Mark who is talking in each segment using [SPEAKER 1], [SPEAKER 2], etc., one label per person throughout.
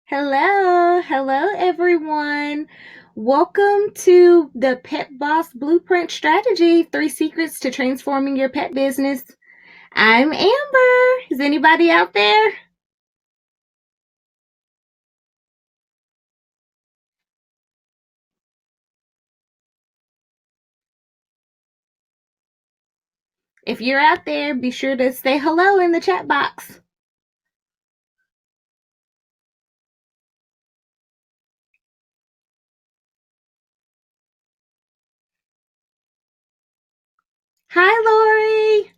[SPEAKER 1] Hello everyone. Welcome to the Pet Boss Blueprint Strategy 3 Secrets to Transforming Your Pet Business. I'm Amber. Is anybody out there? If you're out there, be sure to say hello in the chat box. Hi, Lori.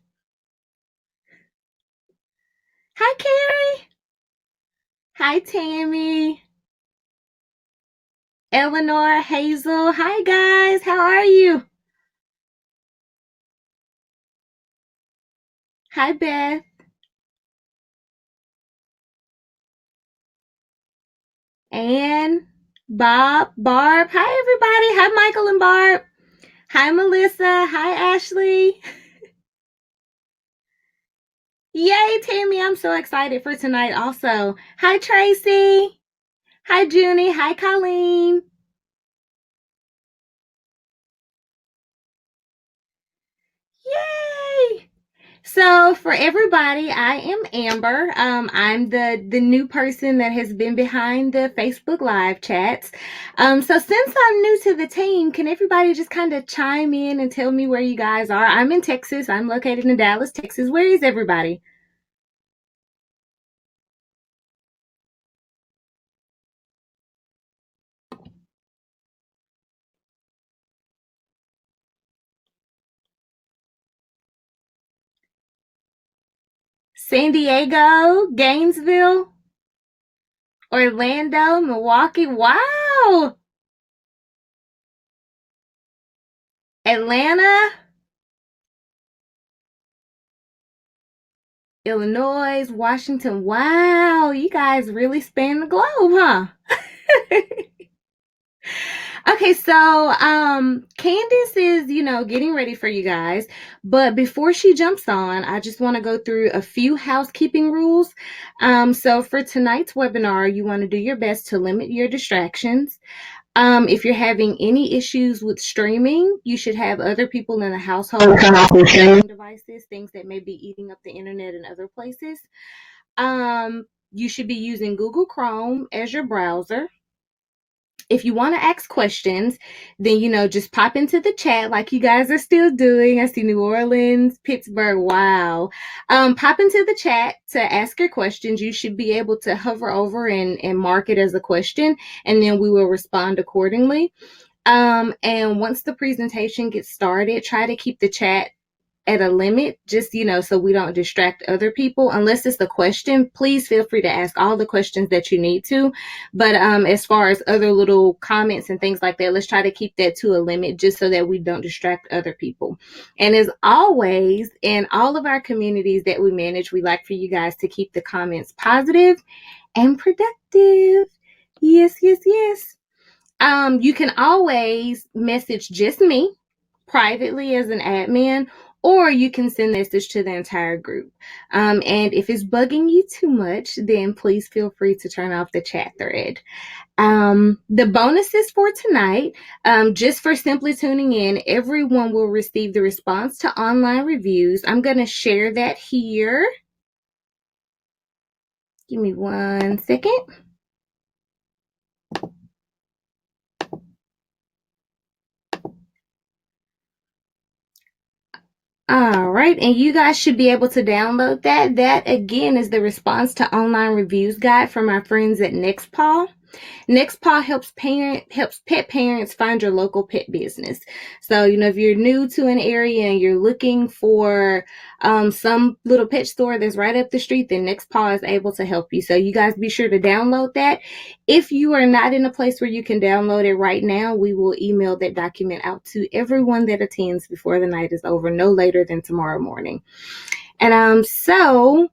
[SPEAKER 1] Hi, Carrie. Hi, Tammy. Eleanor, Hazel. Hi, guys. How are you? Hi, Beth. And Barb. Hi, everybody. Hi, Michael and Barb. Hi, Melissa. Hi, Ashley. Yay, Tammy. I'm so excited for tonight also. Hi, Tracy. Hi, Junie. Hi, Colleen. Yay. So for everybody, I am Amber. I'm the new person that has been behind the Facebook Live chats. So since I'm new to the team, can everybody just kind of chime in and tell me where you guys are? I'm in Texas. I'm located in Dallas, Texas. Where is everybody? San Diego, Gainesville, Orlando, Milwaukee. Wow. Atlanta, Illinois, Washington. Wow, you guys really span the globe, huh? Okay, so Candace is, getting ready for you guys. But before she jumps on, I just want to go through a few housekeeping rules. So for tonight's webinar, you want to do your best to limit your distractions. If you're having any issues with streaming, you should have other people in the household turn off their streaming devices, things that may be eating up the internet in other places. You should be using Google Chrome as your browser. If you want to ask questions, then just pop into the chat like you guys are still doing. I see New Orleans, Pittsburgh. Wow. Pop into the chat to ask your questions. You should be able to hover over and mark it as a question, and then we will respond accordingly. And once the presentation gets started, try to keep the chat at a limit, just so we don't distract other people. Unless it's the question, please feel free to ask all the questions that you need to. But as far as other little comments and things like that, let's try to keep that to a limit, just so that we don't distract other people. And as always, in all of our communities that we manage, we like for you guys to keep the comments positive and productive. Yes. You can always message just me privately as an admin, or you can send a message to the entire group. And if it's bugging you too much, then please feel free to turn off the chat thread. The bonuses for tonight, just for simply tuning in, everyone will receive the response to online reviews. I'm going to share that here. Give me 1 second. All right, and you guys should be able to download that. That again is the response to online reviews guide from our friends at Nextpaw. Nextpaw helps pet parents find your local pet business. So, if you're new to an area and you're looking for some little pet store that's right up the street, then Nextpaw is able to help you. So you guys be sure to download that. If you are not in a place where you can download it right now, we will email that document out to everyone that attends before the night is over, no later than tomorrow morning. And so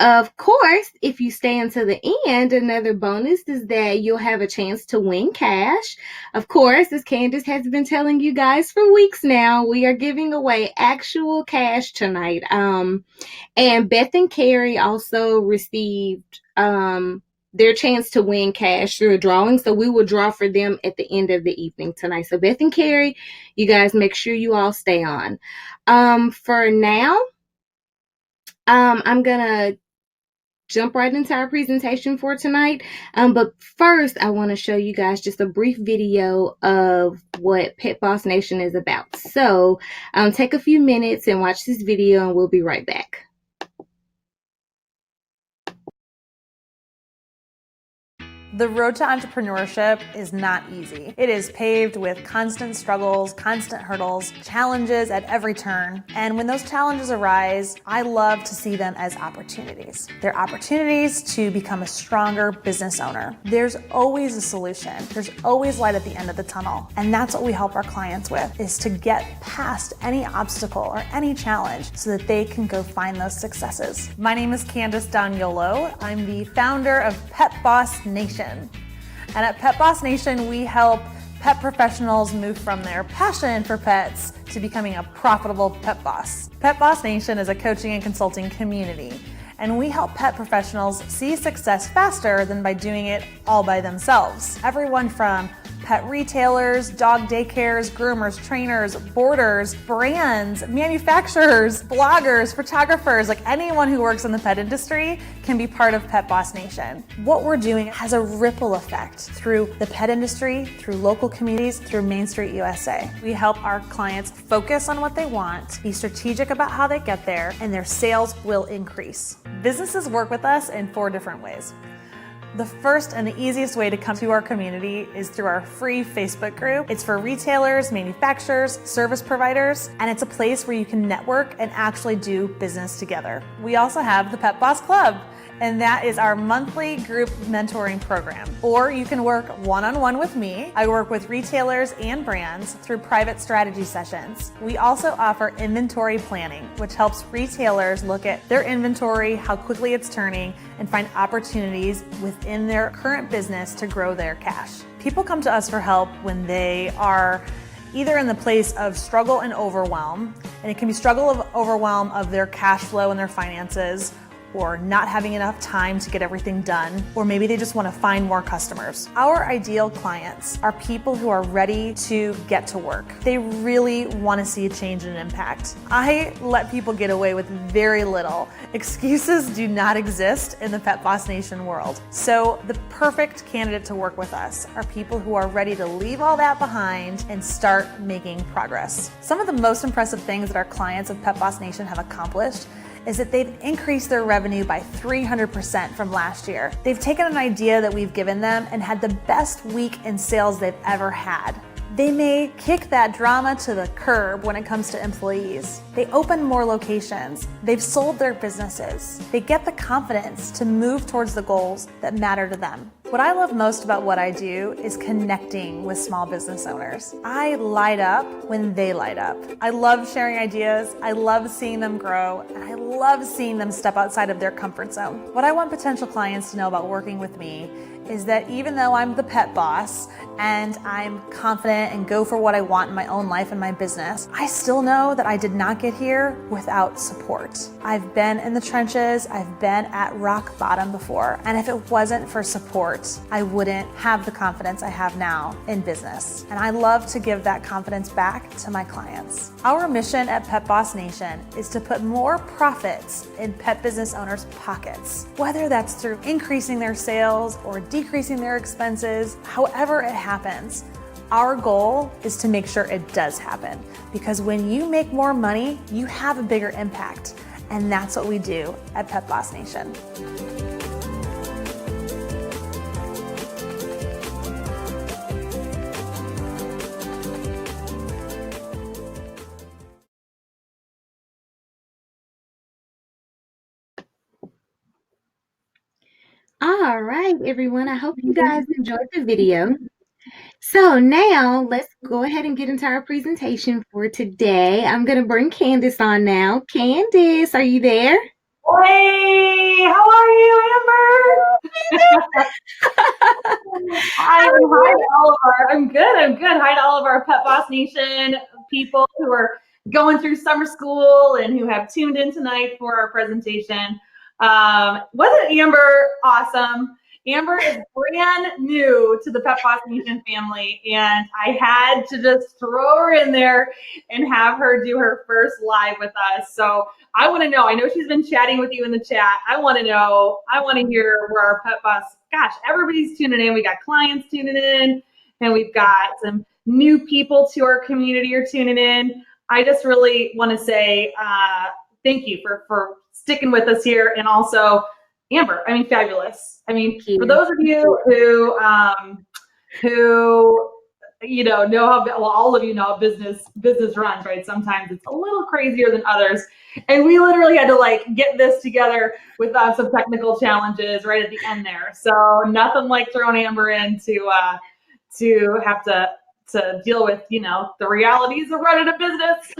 [SPEAKER 1] of course, if you stay until the end, another bonus is that you'll have a chance to win cash. Of course, as Candace has been telling you guys for weeks now, we are giving away actual cash tonight. And Beth and Carrie also received their chance to win cash through a drawing. So we will draw for them at the end of the evening tonight. So Beth and Carrie, you guys make sure you all stay on. For now, I'm gonna jump right into our presentation for tonight. But first, I want to show you guys just a brief video of what Pet Boss Nation is about. So take a few minutes and watch this video, and we'll be right back.
[SPEAKER 2] The road to entrepreneurship is not easy. It is paved with constant struggles, constant hurdles, challenges at every turn. And when those challenges arise, I love to see them as opportunities. They're opportunities to become a stronger business owner. There's always a solution. There's always light at the end of the tunnel. And that's what we help our clients with, is to get past any obstacle or any challenge so that they can go find those successes. My name is Candace Daniolo. I'm the founder of Pet Boss Nation. And at Pet Boss Nation, we help pet professionals move from their passion for pets to becoming a profitable pet boss. Pet Boss Nation is a coaching and consulting community, and we help pet professionals see success faster than by doing it all by themselves. Everyone from pet retailers, dog daycares, groomers, trainers, boarders, brands, manufacturers, bloggers, photographers, like anyone who works in the pet industry can be part of Pet Boss Nation. What we're doing has a ripple effect through the pet industry, through local communities, through Main Street USA. We help our clients focus on what they want, be strategic about how they get there, and their sales will increase. Businesses work with us in 4 different ways. The first and the easiest way to come to our community is through our free Facebook group. It's for retailers, manufacturers, service providers, and it's a place where you can network and actually do business together. We also have the Pet Boss Club, and that is our monthly group mentoring program. Or you can work one-on-one with me. I work with retailers and brands through private strategy sessions. We also offer inventory planning, which helps retailers look at their inventory, how quickly it's turning, and find opportunities within their current business to grow their cash. People come to us for help when they are either in the place of struggle and overwhelm, and it can be struggle of overwhelm of their cash flow and their finances, or not having enough time to get everything done, or maybe they just want to find more customers. Our ideal clients are people who are ready to get to work. They really want to see a change and impact. I let people get away with very little. Excuses do not exist in the Pet Boss Nation world. So the perfect candidate to work with us are people who are ready to leave all that behind and start making progress. Some of the most impressive things that our clients of Pet Boss Nation have accomplished is that they've increased their revenue by 300% from last year. They've taken an idea that we've given them and had the best week in sales they've ever had. They may kick that drama to the curb when it comes to employees. They open more locations. They've sold their businesses. They get the confidence to move towards the goals that matter to them. What I love most about what I do is connecting with small business owners. I light up when they light up. I love sharing ideas. I love seeing them grow, and I love seeing them step outside of their comfort zone. What I want potential clients to know about working with me is that even though I'm the pet boss and I'm confident and go for what I want in my own life and my business, I still know that I did not get here without support. I've been in the trenches, I've been at rock bottom before, and if it wasn't for support, I wouldn't have the confidence I have now in business. And I love to give that confidence back to my clients. Our mission at Pet Boss Nation is to put more profits in pet business owners' pockets, whether that's through increasing their sales or decreasing their expenses, however it happens. Our goal is to make sure it does happen, because when you make more money, you have a bigger impact. And that's what we do at Pet Boss Nation.
[SPEAKER 1] All right, everyone. I hope you guys enjoyed the video. So now let's go ahead and get into our presentation for today. I'm going to bring Candace on now. Candace, are you there?
[SPEAKER 3] Hey, how are you, Amber? I'm good. Hi to all of our Pet Boss Nation people who are going through summer school and who have tuned in tonight for our presentation. Wasn't Amber awesome? Amber is brand new to the Pet Boss Nation family, and I had to just throw her in there and have her do her first live with us. So I want to know, I know she's been chatting with you in the chat. I want to know, I want to hear where our Pet Boss, gosh, everybody's tuning in. We got clients tuning in, and we've got some new people to our community are tuning in. I just really want to say thank you for sticking with us here, and also Amber, I mean, fabulous. I mean, for those of you who know how well, all of you know how business runs, right? Sometimes it's a little crazier than others, and we literally had to like get this together with some technical challenges right at the end there. So nothing like throwing Amber in to have to deal with the realities of running a business.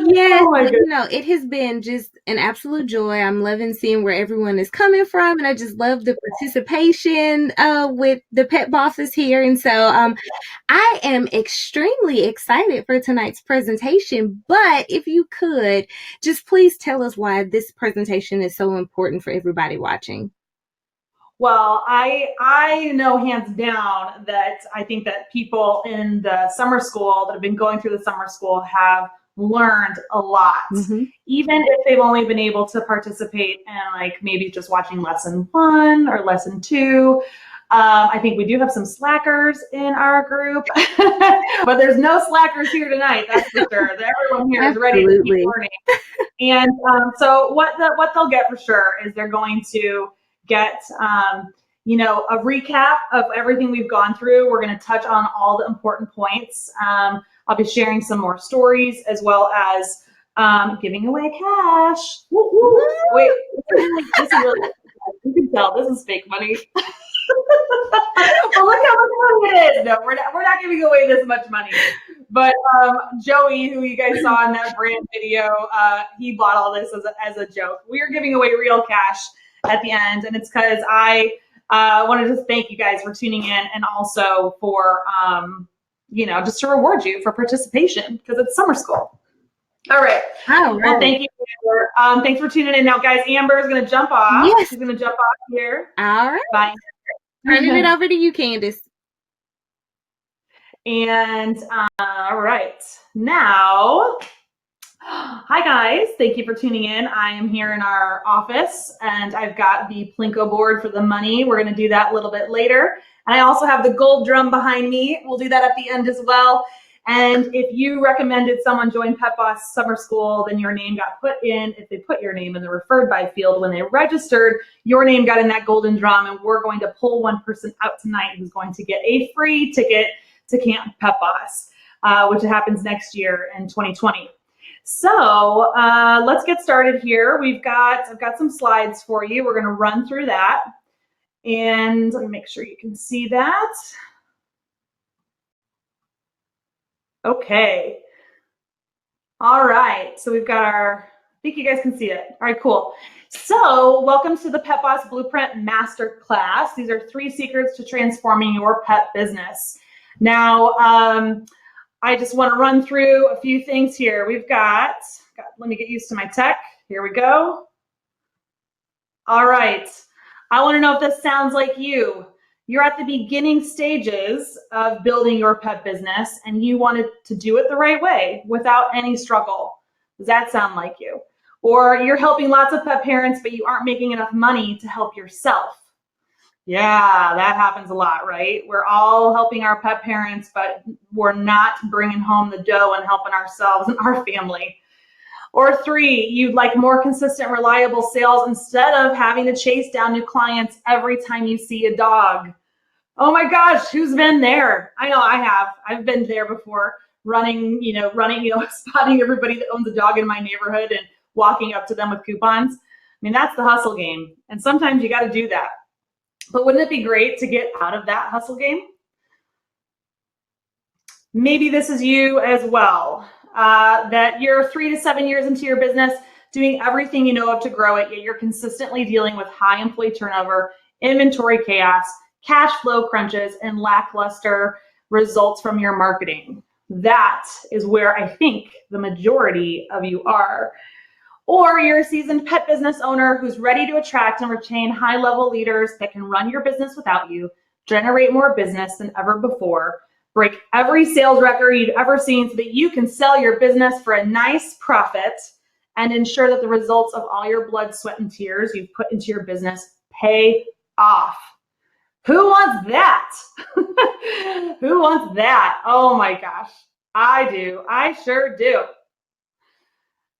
[SPEAKER 1] Yes, oh it has been just an absolute joy. I'm loving seeing where everyone is coming from, and I just love the participation with the pet bosses here. And so I am extremely excited for tonight's presentation. But if you could just please tell us why this presentation is so important for everybody watching.
[SPEAKER 3] Well, I know hands down that I think that people in the summer school that have been going through the summer school have learned a lot, even if they've only been able to participate in like maybe just watching lesson 1 or lesson 2. I think we do have some slackers in our group, but there's no slackers here tonight. That's for sure. Everyone here is ready to keep learning. And so what they'll get for sure is they're going to get a recap of everything we've gone through. We're going to touch on all the important points. I'll be sharing some more stories as well as giving away cash. Woo, woo. Wait, this is really, you can tell this is fake money. Well, look how much money it is. No, we're not giving away this much money. But Joey, who you guys saw in that brand video, he bought all this as a joke. We are giving away real cash at the end, and it's because I wanted to thank you guys for tuning in, and also for just to reward you for participation because it's summer school. All right. Well, thank you, Amber. Thanks for tuning in. Now, guys, Amber is going to jump off. Yes. She's going to jump off here.
[SPEAKER 1] All right.
[SPEAKER 3] Bye.
[SPEAKER 1] Turning it over to you, Candace.
[SPEAKER 3] And all right. Now, hi guys, thank you for tuning in. I am here in our office and I've got the Plinko board for the money. We're going to do that a little bit later. And I also have the gold drum behind me. We'll do that at the end as well. And if you recommended someone join Pet Boss Summer School, then your name got put in. If they put your name in the referred by field when they registered, your name got in that golden drum, and we're going to pull one person out tonight who's going to get a free ticket to Camp Pet Boss, which happens next year in 2020. So let's get started here. I've got some slides for you. We're going to run through that, and let me make sure you can see that. Okay. All right. So we've got I think you guys can see it. All right, cool. So welcome to the Pet Boss Blueprint Masterclass. These are 3 secrets to transforming your pet business. Now, I just want to run through a few things here. We've got, let me get used to my tech. Here we go. All right. I want to know if this sounds like you. You're at the beginning stages of building your pet business and you wanted to do it the right way without any struggle. Does that sound like you? Or you're helping lots of pet parents, but you aren't making enough money to help yourself. Yeah, that happens a lot, right? We're all helping our pet parents, but we're not bringing home the dough and helping ourselves and our family. Or 3, you'd like more consistent, reliable sales instead of having to chase down new clients every time you see a dog. Oh my gosh, who's been there? I know I have. I've been there before, running, spotting everybody that owns a dog in my neighborhood and walking up to them with coupons. I mean, that's the hustle game. And sometimes you got to do that. But wouldn't it be great to get out of that hustle game? Maybe this is you as well, that you're 3 to 7 years into your business, doing everything you know of to grow it, yet you're consistently dealing with high employee turnover, inventory chaos, cash flow crunches, and lackluster results from your marketing. That is where I think the majority of you are. Or you're a seasoned pet business owner who's ready to attract and retain high-level leaders that can run your business without you, generate more business than ever before, break every sales record you've ever seen so that you can sell your business for a nice profit and ensure that the results of all your blood, sweat, and tears you've put into your business pay off. Who wants that? Who wants that? Oh my gosh, I do. I sure do.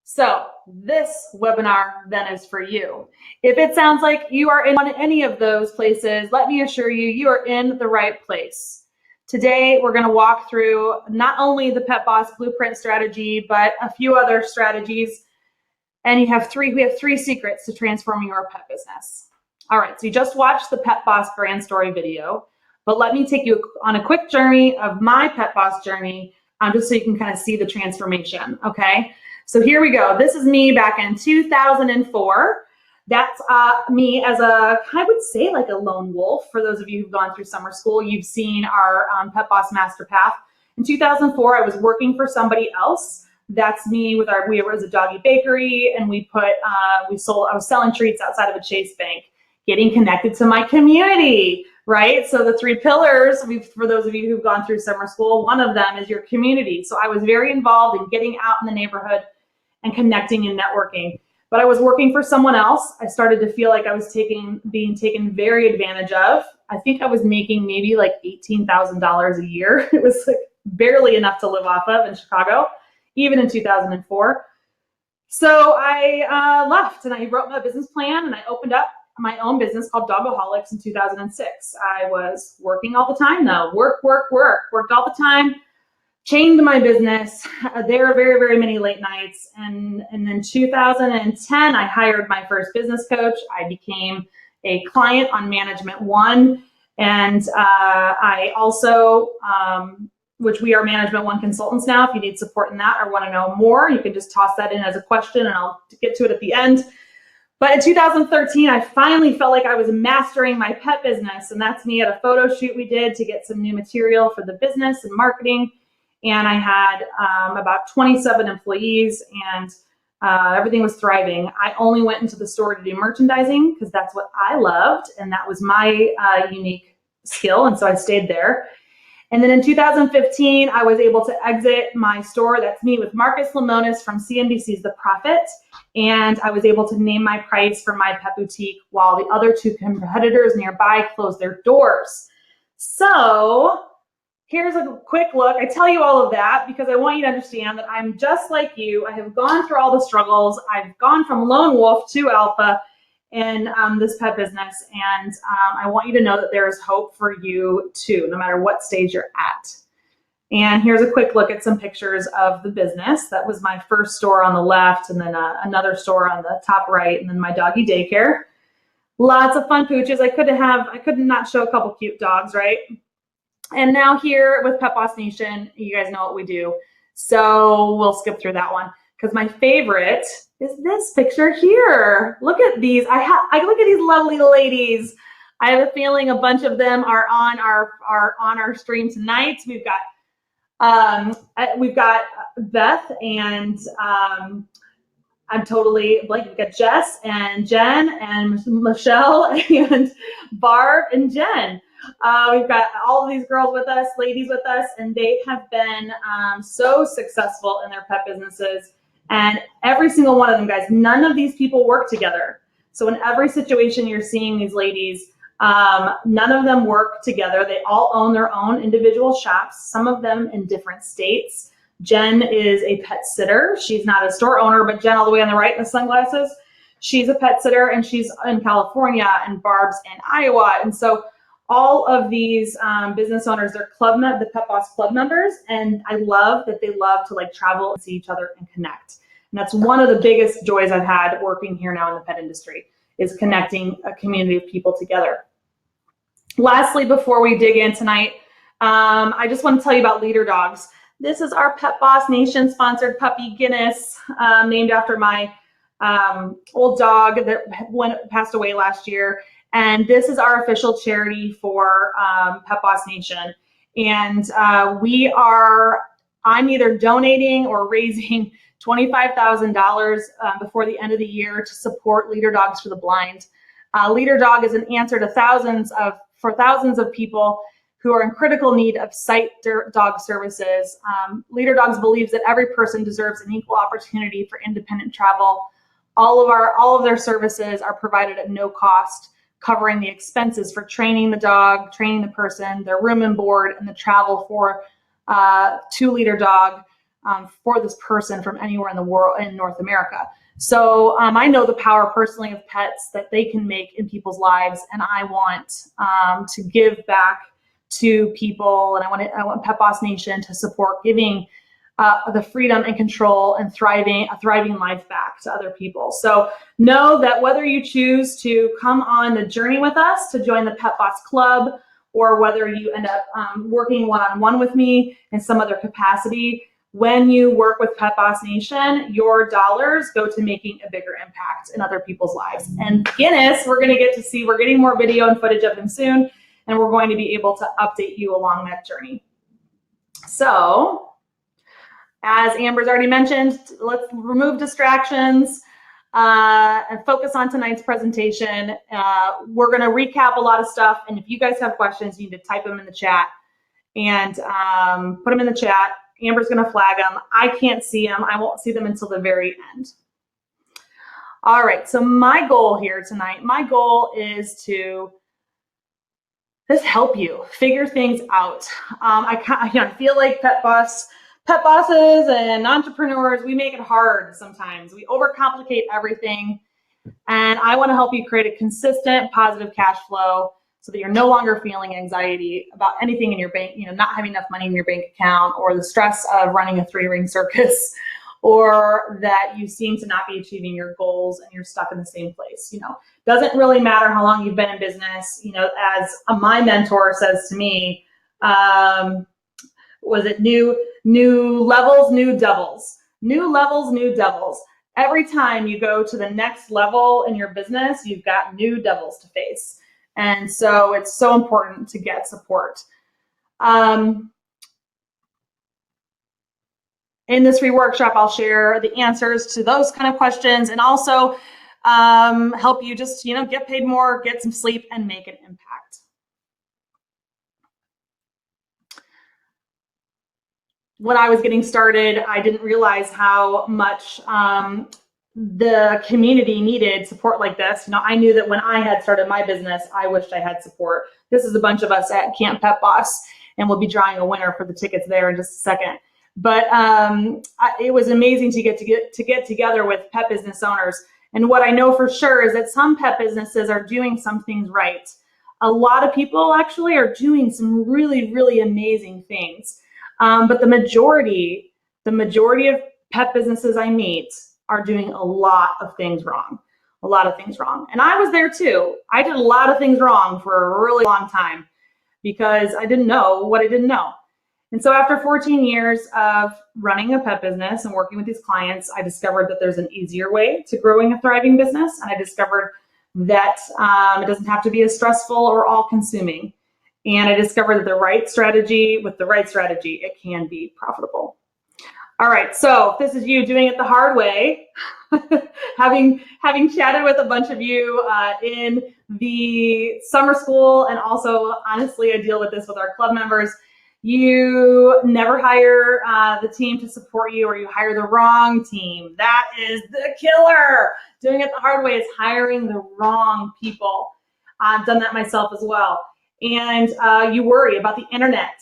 [SPEAKER 3] So this webinar then is for you. If it sounds like you are in any of those places, let me assure you, you are in the right place. Today, we're going to walk through not only the Pet Boss Blueprint strategy, but a few other strategies. And we have three secrets to transforming your pet business. All right, so you just watched the Pet Boss brand story video, but let me take you on a quick journey of my Pet Boss journey, just so you can kind of see the transformation, okay? So here we go. This is me back in 2004. That's me as I would say like a lone wolf. For those of you who've gone through summer school, you've seen our Pet Boss Master Path. In 2004, I was working for somebody else. That's me with we was a doggy bakery, and I was selling treats outside of a Chase bank, getting connected to my community, right? So the 3 pillars, for those of you who've gone through summer school, one of them is your community. So I was very involved in getting out in the neighborhood and connecting and networking. But I was working for someone else. I started to feel like I was being taken very advantage of. I think I was making maybe like $18,000 a year. It was like barely enough to live off of in Chicago, even in 2004. So I left and I wrote my business plan and I opened up my own business called Dogaholics in 2006. I was working all the time though, worked all the time. Chained my business. There were very, very many late nights. And then 2010, I hired my first business coach. I became a client on Management One. And I also, which we are Management One consultants now. If you need support in that or want to know more, you can just toss that in as a question and I'll get to it at the end. But in 2013, I finally felt like I was mastering my pet business. And that's me at a photo shoot we did to get some new material for the business and marketing. And I had about 27 employees and everything was thriving. I only went into the store to do merchandising because that's what I loved and that was my unique skill. And so I stayed there. And then in 2015, I was able to exit my store. That's me with Marcus Lemonis from CNBC's The Profit. And I was able to name my price for my pet boutique while the other 2 competitors nearby closed their doors. So here's a quick look. I tell you all of that because I want you to understand that I'm just like you. I have gone through all the struggles. I've gone from lone wolf to alpha in this pet business. And I want you to know that there is hope for you too, no matter what stage you're at. And here's a quick look at some pictures of the business. That was my first store on the left and then another store on the top right and then my doggy daycare. Lots of fun pooches. I could not show a couple cute dogs, right? And now here with Pet Boss Nation, you guys know what we do. So we'll skip through that one because my favorite is this picture here. Look at these. I look at these lovely ladies. I have a feeling a bunch of them are on our stream tonight. We've got Beth and I'm totally blank. We've got Jess and Jen and Michelle and Barb and Jen. We've got all of these girls with us, ladies with us, and they have been so successful in their pet businesses. And every single one of them, guys, none of these people work together. So in every situation you're seeing these ladies, none of them work together. They all own their own individual shops, some of them in different states. Jen is a pet sitter. She's not a store owner, but Jen all the way on the right in the sunglasses, she's a pet sitter and she's in California and Barb's in Iowa. And so all of these business owners, they're the Pet Boss Club members, and I love that they love to like travel and see each other and connect. And that's one of the biggest joys I've had working here now in the pet industry is connecting a community of people together. Lastly, before we dig in tonight, I just want to tell you about Leader Dogs. This is our Pet Boss Nation sponsored puppy Guinness, named after my old dog that passed away last year. And this is our official charity for Pet Boss Nation. And we are I'm either donating or raising $25,000 before the end of the year to support Leader Dogs for the Blind. Leader Dog is an answer to thousands of people who are in critical need of sight dog services. Leader Dogs believes that every person deserves an equal opportunity for independent travel. All of their services are provided at no cost, covering the expenses for training the dog, training the person, their room and board, and the travel to Leader Dog for this person from anywhere in the world in North America. So I know the power personally of pets that they can make in people's lives, and I want to give back to people, and I want Pet Boss Nation to support giving the freedom and control and a thriving life back to other people. So know that whether you choose to come on the journey with us to join the Pet Boss Club, or whether you end up working one-on-one with me in some other capacity, when you work with Pet Boss Nation, your dollars go to making a bigger impact in other people's lives. And Guinness, we're getting more video and footage of him soon, and we're going to be able to update you along that journey. So, as Amber's already mentioned, let's remove distractions and focus on tonight's presentation. We're going to recap a lot of stuff, and if you guys have questions, you need to type them in the chat and put them in the chat. Amber's going to flag them. I can't see them. I won't see them until the very end. All right, so my goal here tonight, is to just help you figure things out. I feel like pet bosses and entrepreneurs, we make it hard sometimes. We overcomplicate everything, and I want to help you create a consistent, positive cash flow so that you're no longer feeling anxiety about anything in your bank, not having enough money in your bank account, or the stress of running a 3-ring circus, or that you seem to not be achieving your goals and you're stuck in the same place. Doesn't really matter how long you've been in business. As my mentor says to me, was it new levels, new devils? New levels, new devils. Every time you go to the next level in your business, you've got new devils to face. And so it's so important to get support. In this free workshop, I'll share the answers to those kind of questions, and also help you just, get paid more, get some sleep, and make an impact. When I was getting started, I didn't realize how much the community needed support like this. I knew that when I had started my business, I wished I had support. This is a bunch of us at Camp Pet Boss, and we'll be drawing a winner for the tickets there in just a second. But it was amazing to get together with pet business owners. And what I know for sure is that some pet businesses are doing some things right. A lot of people actually are doing some really, really amazing things. But the majority of pet businesses I meet are doing a lot of things wrong. And I was there too. I did a lot of things wrong for a really long time because I didn't know what I didn't know. And so after 14 years of running a pet business and working with these clients, I discovered that there's an easier way to growing a thriving business. And I discovered that it doesn't have to be as stressful or all-consuming. And I discovered that with the right strategy, it can be profitable. All right, so if this is you doing it the hard way, having chatted with a bunch of you in the summer school, and also honestly, I deal with this with our club members. You never hire the team to support you, or you hire the wrong team. That is the killer. Doing it the hard way is hiring the wrong people. I've done that myself as well. And you worry about the internet.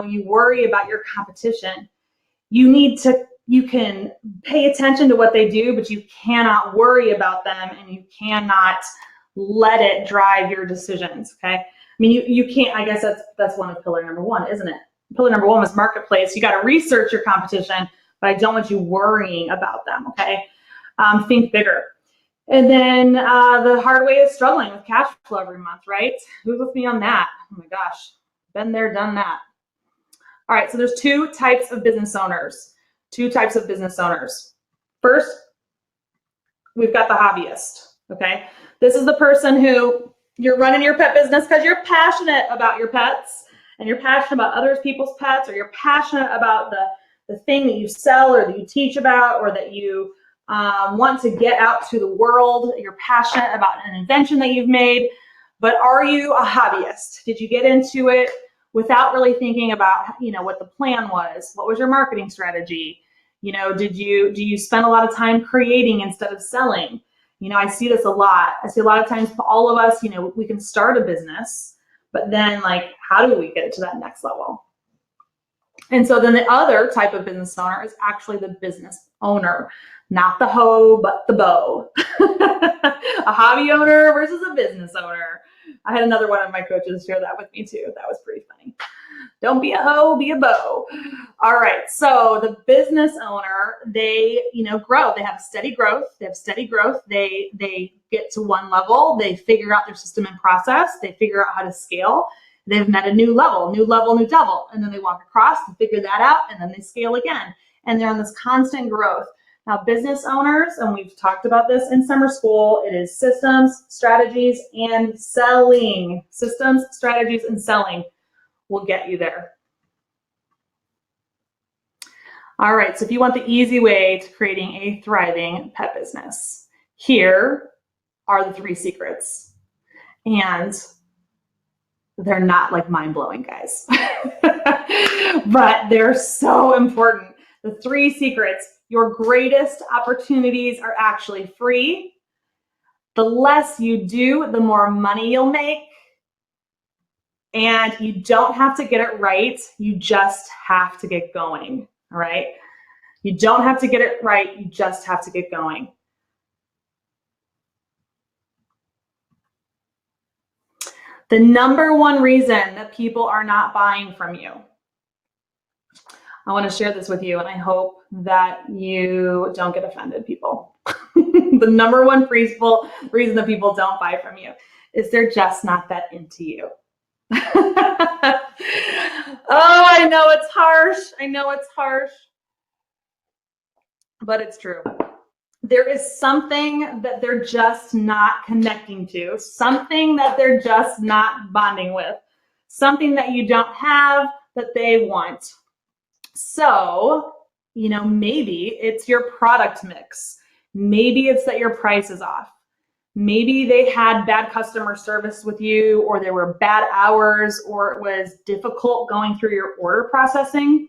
[SPEAKER 3] You worry about your competition. You can pay attention to what they do, but you cannot worry about them, and you cannot let it drive your decisions, okay? I mean, you can't, I guess that's one of pillar number one, isn't it? Pillar number one was marketplace. You got to research your competition, but I don't want you worrying about them, okay? Think bigger. And then the hard way is struggling with cash flow every month, right? Who's with me on that? Oh my gosh, been there, done that. All right, so there's two types of business owners. First, we've got the hobbyist, okay? This is the person who you're running your pet business because you're passionate about your pets, and you're passionate about other people's pets, or you're passionate about the thing that you sell or that you teach about or that you want to get out to the world. You're passionate about an invention that you've made, but are you a hobbyist? Did you get into it without really thinking about, what the plan was? What was your marketing strategy? Do you spend a lot of time creating instead of selling? I see this a lot. I see a lot of times all of us, we can start a business, but then how do we get it to that next level? And so then the other type of business owner is actually the business owner, not the hoe, but the bow. A hobby owner versus a business owner. I had another one of my coaches share that with me too. That was pretty funny. Don't be a hoe, be a bow. All right. So the business owner, they, grow. They have steady growth. They get to one level. They figure out their system and process. They figure out how to scale. They've met a new level, new devil. And then they walk across and figure that out. And then they scale again. And they're on this constant growth. Now, business owners, and we've talked about this in summer school, it is systems, strategies, and selling. Systems, strategies, and selling will get you there. All right, so if you want the easy way to creating a thriving pet business, here are the 3 secrets. And they're not mind-blowing, guys, but they're so important. The 3 secrets: your greatest opportunities are actually free. The less you do, the more money you'll make. And you don't have to get it right. You just have to get going. All right. You don't have to get it right. You just have to get going. The number one reason that people are not buying from you. I want to share this with you, and I hope that you don't get offended, people. The number one reason that people don't buy from you is they're just not that into you. Oh, I know it's harsh. But it's true. There is something that they're just not connecting to, something that they're just not bonding with, something that you don't have that they want. So, maybe it's your product mix. Maybe it's that your price is off. Maybe they had bad customer service with you, or there were bad hours, or it was difficult going through your order processing.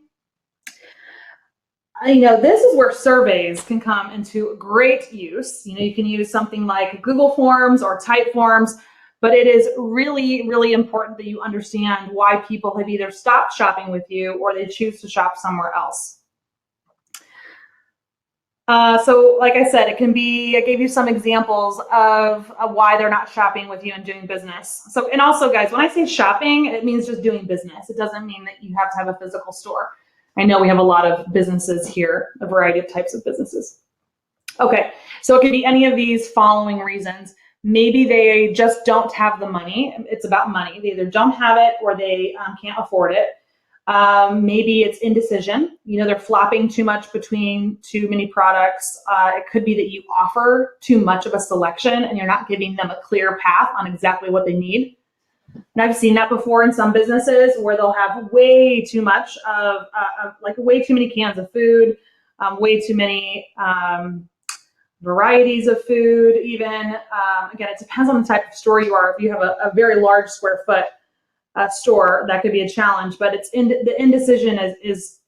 [SPEAKER 3] This is where surveys can come into great use. You can use something like Google Forms or Typeforms, but it is really, really important that you understand why people have either stopped shopping with you or they choose to shop somewhere else. So like I said, I gave you some examples of why they're not shopping with you and doing business. So, and also guys, when I say shopping, it means just doing business. It doesn't mean that you have to have a physical store. I know we have a lot of businesses here, a variety of types of businesses. Okay, so it could be any of these following reasons. Maybe they just don't have the money. It's about money. They either don't have it or they can't afford it. Maybe it's indecision. They're flopping too much between too many products. It could be that you offer too much of a selection and you're not giving them a clear path on exactly what they need. And I've seen that before in some businesses where they'll have way too much of way too many cans of food, way too many varieties of food even. Again, it depends on the type of store you are. If you have a very large square foot store, that could be a challenge, but the indecision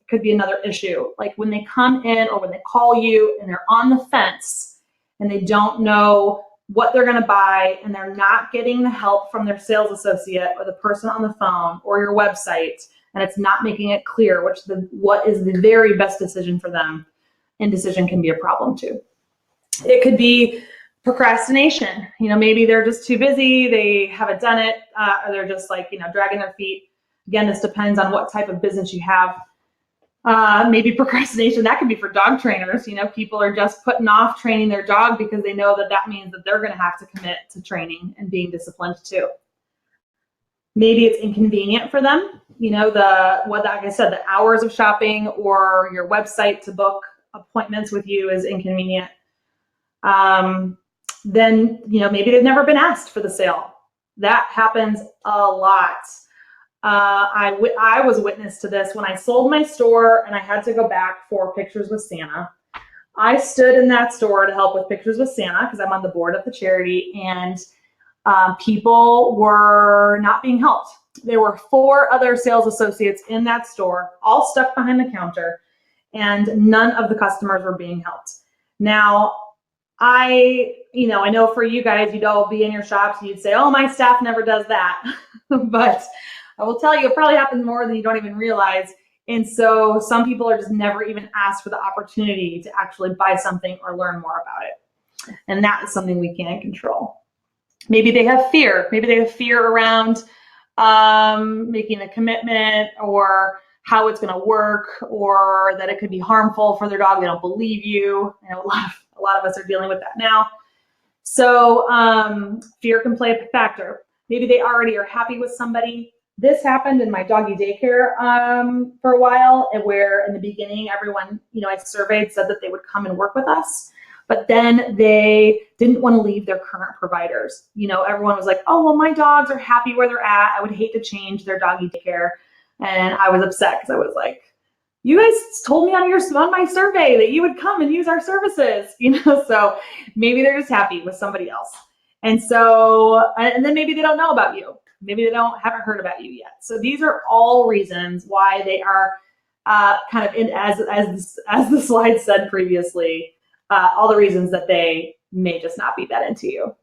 [SPEAKER 3] could be another issue. Like when they come in or when they call you and they're on the fence and they don't know what they're going to buy and they're not getting the help from their sales associate or the person on the phone or your website, and it's not making it clear what is the very best decision for them. Indecision can be a problem too. It could be procrastination. Maybe they're just too busy, they haven't done it, or they're just dragging their feet. Again, this depends on what type of business you have. Maybe procrastination, that could be for dog trainers. People are just putting off training their dog because they know that means that they're going to have to commit to training and being disciplined too. Maybe it's inconvenient for them. Like I said, the hours of shopping or your website to book appointments with you is inconvenient. Then, maybe they've never been asked for the sale. That happens a lot. I was witness to this when I sold my store and I had to go back for Pictures with Santa. I stood in that store to help with Pictures with Santa because I'm on the board of the charity, and people were not being helped. There were 4 other sales associates in that store, all stuck behind the counter, and none of the customers were being helped. Now, I know for you guys, you'd all be in your shops and you'd say, oh, my staff never does that. But I will tell you, it probably happens more than you don't even realize. And so some people are just never even asked for the opportunity to actually buy something or learn more about it. And that is something we can't control. Maybe they have fear. Maybe they have fear around making a commitment, or how it's going to work, or that it could be harmful for their dog. They don't believe you. I know a lot of us are dealing with that now. So fear can play a factor. Maybe they already are happy with somebody. This happened in my doggy daycare for a while, where in the beginning, everyone, I surveyed, said that they would come and work with us, but then they didn't want to leave their current providers. Everyone was like, oh, well, my dogs are happy where they're at. I would hate to change their doggy daycare. And I was upset because I was like, you guys told me on my survey that you would come and use our services, so maybe they're just happy with somebody else. And then maybe they don't know about you. Maybe they haven't heard about you yet. So these are all reasons why they are kind of as the slide said previously, all the reasons that they may just not be that into you.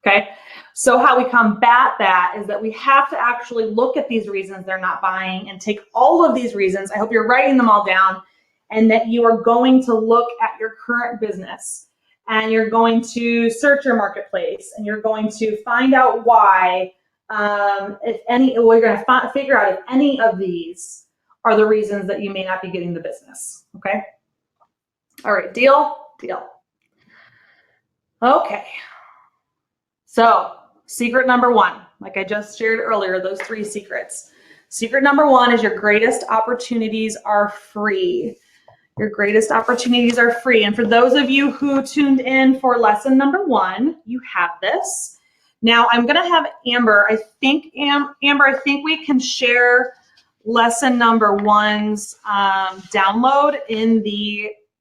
[SPEAKER 3] Okay. So how we combat that is that we have to actually look at these reasons they're not buying and take all of these reasons. I hope you're writing them all down, and that you are going to look at your current business, and you're going to search your marketplace, and you're going to find out why, we're going to figure out if any of these are the reasons that you may not be getting the business. Okay. All right. Deal. Okay. So secret number 1, like I just shared earlier, those 3 secrets. Secret number 1 is your greatest opportunities are free. Your greatest opportunities are free. And for those of you who tuned in for lesson number 1, you have this. Now I'm going to have Amber, I think we can share lesson number 1's download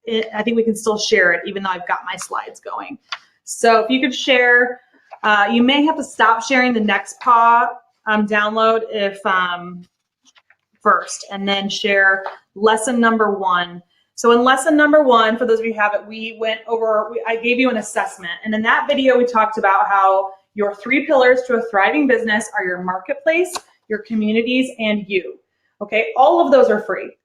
[SPEAKER 3] I think we can still share it even though I've got my slides going. So if you could share, you may have to stop sharing the NextPaw download if first, and then share lesson number 1. So in lesson number 1, for those of you who have it, we went over, I gave you an assessment. And in that video, we talked about how your 3 pillars to a thriving business are your marketplace, your communities, and you. Okay, all of those are free.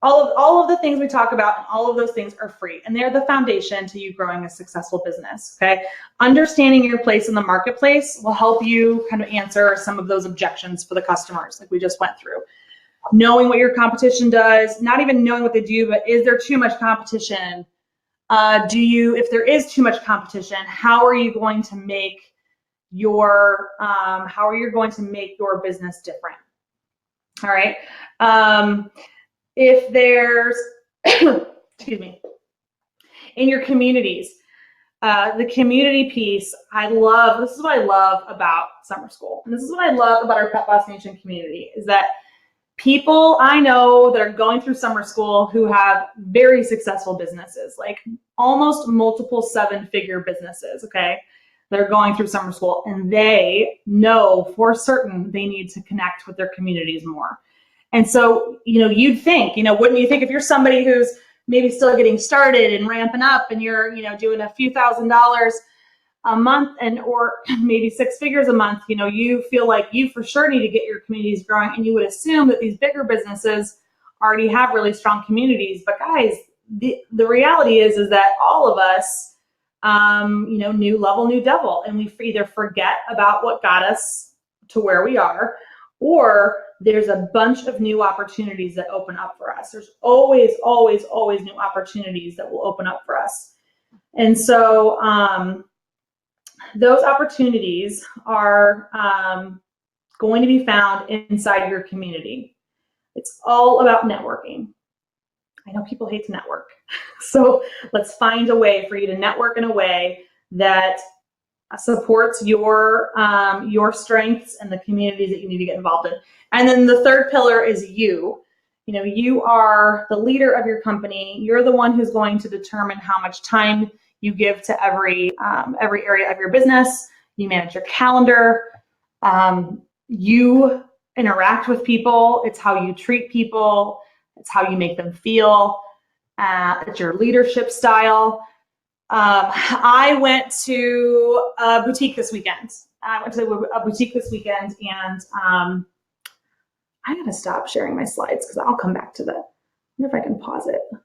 [SPEAKER 3] All of the things we talk about, and all of those things are free, and they're the foundation to you growing a successful business. Okay, understanding your place in the marketplace will help you kind of answer some of those objections for the customers, like we just went through. Knowing what your competition does, not even knowing what they do, but is there too much competition? If there is too much competition, how are you going to make your business different? All right. If there's, excuse me, in your communities, the community piece, this is what I love about summer school. And this is what I love about our Pet Boss Nation community, is that people I know that are going through summer school who have very successful businesses, like almost multiple 7-figure businesses, okay? They're going through summer school, and they know for certain they need to connect with their communities more. And so, you'd think, wouldn't you think, if you're somebody who's maybe still getting started and ramping up, and you're, doing a few $1,000s a month, or maybe 6 figures a month, you feel like you for sure need to get your communities growing, and you would assume that these bigger businesses already have really strong communities. But guys, the reality is that all of us, new level, new devil, and we either forget about what got us to where we are, or there's a bunch of new opportunities that open up for us. There's always, always, always new opportunities that will open up for us. And so those opportunities are going to be found inside your community. It's all about networking. I know people hate to network. So let's find a way for you to network in a way that supports your strengths and the communities that you need to get involved in. And then the third pillar is you. You know, you are the leader of your company. You're the one who's going to determine how much time you give to every area of your business. You manage your calendar. You interact with people. It's how you treat people. It's how you make them feel. It's your leadership style. I went to a boutique this weekend. And I gotta stop sharing my slides because I'll come back to that. I wonder if I can pause it. Let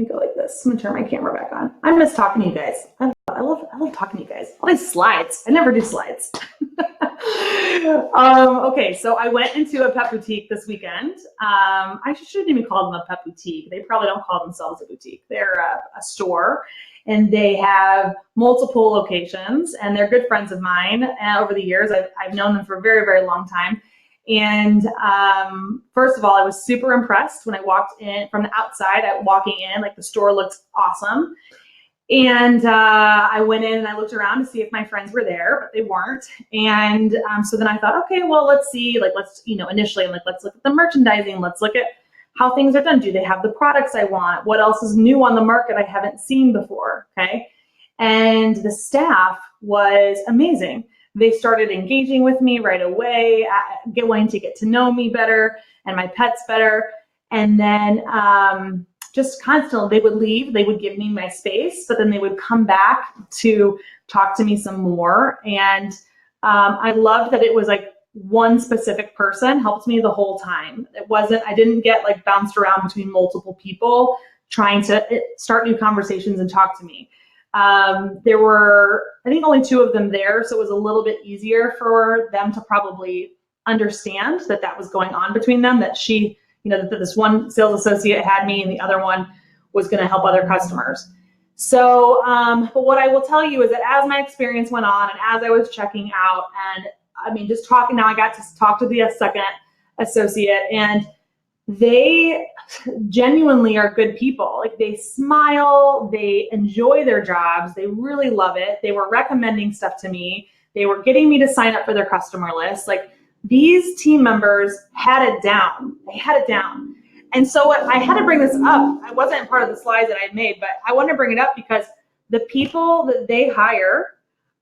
[SPEAKER 3] me go like this. I'm gonna turn my camera back on. I miss talking to you guys. I love talking to you guys. All these slides. I never do slides. Okay, so I went into a pet boutique this weekend. I shouldn't even call them a pet boutique. They probably don't call themselves a boutique. They're a store, and they have multiple locations, and they're good friends of mine. Over the years, I've known them for a very, very long time. And first of all, I was super impressed when I walked in from the outside. Walking in, like the store looked awesome. And I went in and I looked around to see if my friends were there, but they weren't. And so then I thought, okay, well, let's see, like, initially I'm like, let's look at the merchandising. Let's look at how things are done. Do they have the products I want? What else is new on the market I haven't seen before? Okay. And the staff was amazing. They started engaging with me right away, wanting to get to know me better and my pets better. And then just constantly, they would leave, they would give me my space, but then they would come back to talk to me some more. And I loved that it was like one specific person helped me the whole time. I didn't get like bounced around between multiple people trying to start new conversations and talk to me. There were, I think, only 2 of them there, so it was a little bit easier for them to probably understand that was going on between them, that that this one sales associate had me and the other one was going to help other customers. So, but what I will tell you is that as my experience went on and as I was checking out, and I mean, just talking now, I got to talk to the second associate, and they genuinely are good people. Like, they smile, they enjoy their jobs, they really love it. They were recommending stuff to me. They were getting me to sign up for their customer list. Like, these team members had it down. They had it down. And so I had to bring this up. I wasn't part of the slides that I had made, but I want to bring it up because the people that they hire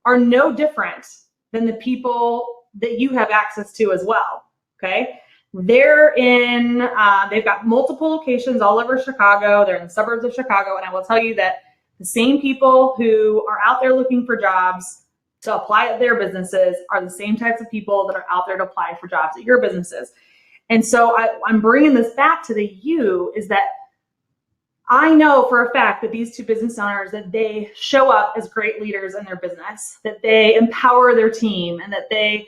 [SPEAKER 3] are no different than the people that you have access to as well, okay? They've got multiple locations all over Chicago. They're in the suburbs of Chicago. And I will tell you that the same people who are out there looking for jobs to apply at their businesses are the same types of people that are out there to apply for jobs at your businesses. And so I'm bringing this back to is that I know for a fact that these 2 business owners, that they show up as great leaders in their business, that they empower their team, and that they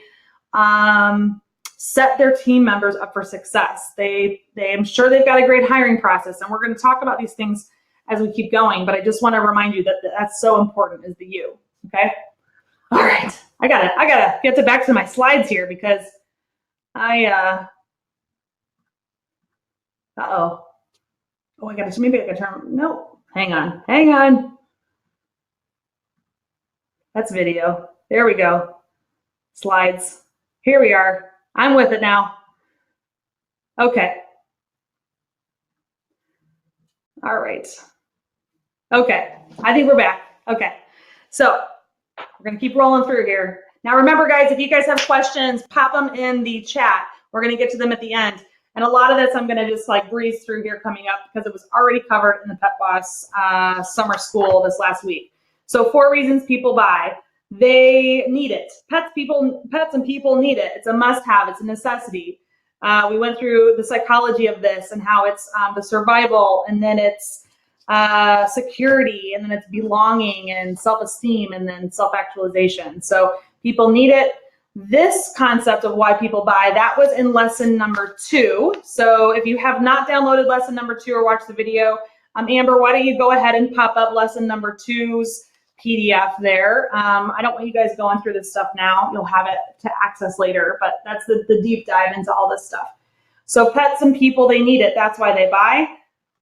[SPEAKER 3] set their team members up for success. I'm sure they've got a great hiring process, and we're going to talk about these things as we keep going, but I just want to remind you that that's so important, is the you, okay? All right, I gotta get back to my slides here because maybe I gotta turn, nope, hang on. That's video. There we go. Slides. Here we are. I'm with it now. Okay. All right. Okay, I think we're back. Okay, so we're gonna keep rolling through here. Now remember, guys, if you guys have questions, pop them in the chat. We're gonna get to them at the end. And a lot of this I'm gonna just like breeze through here coming up because it was already covered in the Pet Boss summer school this last week. So 4 reasons people buy. They need it. Pets and people need it. It's a must-have. It's a necessity. We went through the psychology of this and how it's the survival, and then it's security, and then it's belonging and self-esteem, and then self-actualization. So people need it. This concept of why people buy, that was in lesson number 2. So if you have not downloaded lesson number 2 or watched the video, Amber, why don't you go ahead and pop up lesson number 2's PDF there. I don't want you guys going through this stuff now. You'll have it to access later, but that's the deep dive into all this stuff. So pets and people, they need it. That's why they buy.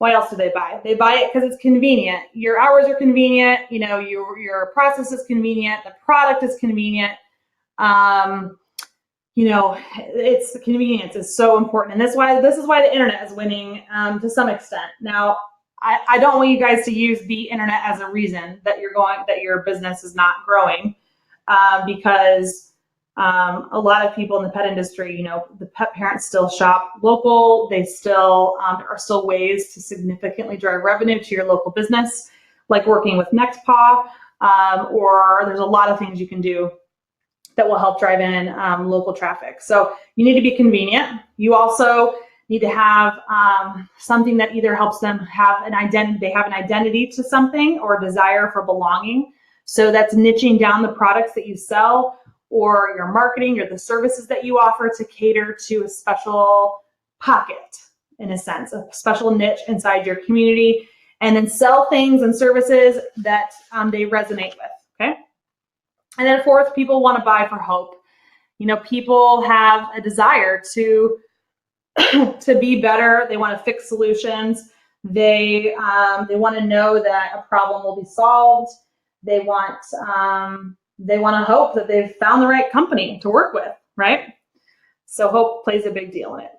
[SPEAKER 3] Why else do they buy? They buy it because it's convenient. Your hours are convenient. Your process is convenient. The product is convenient. It's the convenience is so important. And this is why the internet is winning to some extent. Now, I don't want you guys to use the internet as a reason that your business is not growing, because a lot of people in the pet industry, the pet parents still shop local. They still, there are still ways to significantly drive revenue to your local business, like working with NextPaw, or there's a lot of things you can do that will help drive in local traffic. So you need to be convenient. You also need to have something that either helps them have an identity, they have an identity to something, or a desire for belonging. So that's niching down the products that you sell, or your marketing, or the services that you offer to cater to a special pocket, in a sense, a special niche inside your community, and then sell things and services that they resonate with, okay? And then fourth, people want to buy for hope. People have a desire to be better. They want to fix solutions. They want to know that a problem will be solved. They want to hope that they've found the right company to work with, right? So hope plays a big deal in it.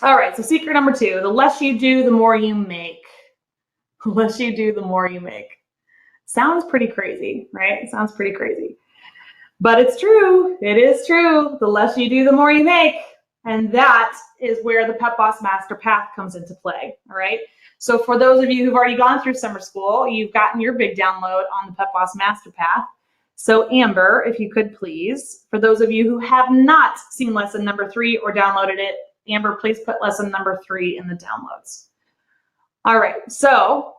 [SPEAKER 3] All right, so secret number 2, the less you do, the more you make. The less you do, the more you make. Sounds pretty crazy, right? It sounds pretty crazy. But it's true. It is true. The less you do, the more you make. And that is where the Pet Boss Master Path comes into play, all right? So for those of you who've already gone through summer school, you've gotten your big download on the Pet Boss Master Path. So Amber, if you could please, for those of you who have not seen lesson number 3 or downloaded it, Amber, please put lesson number 3 in the downloads. All right, so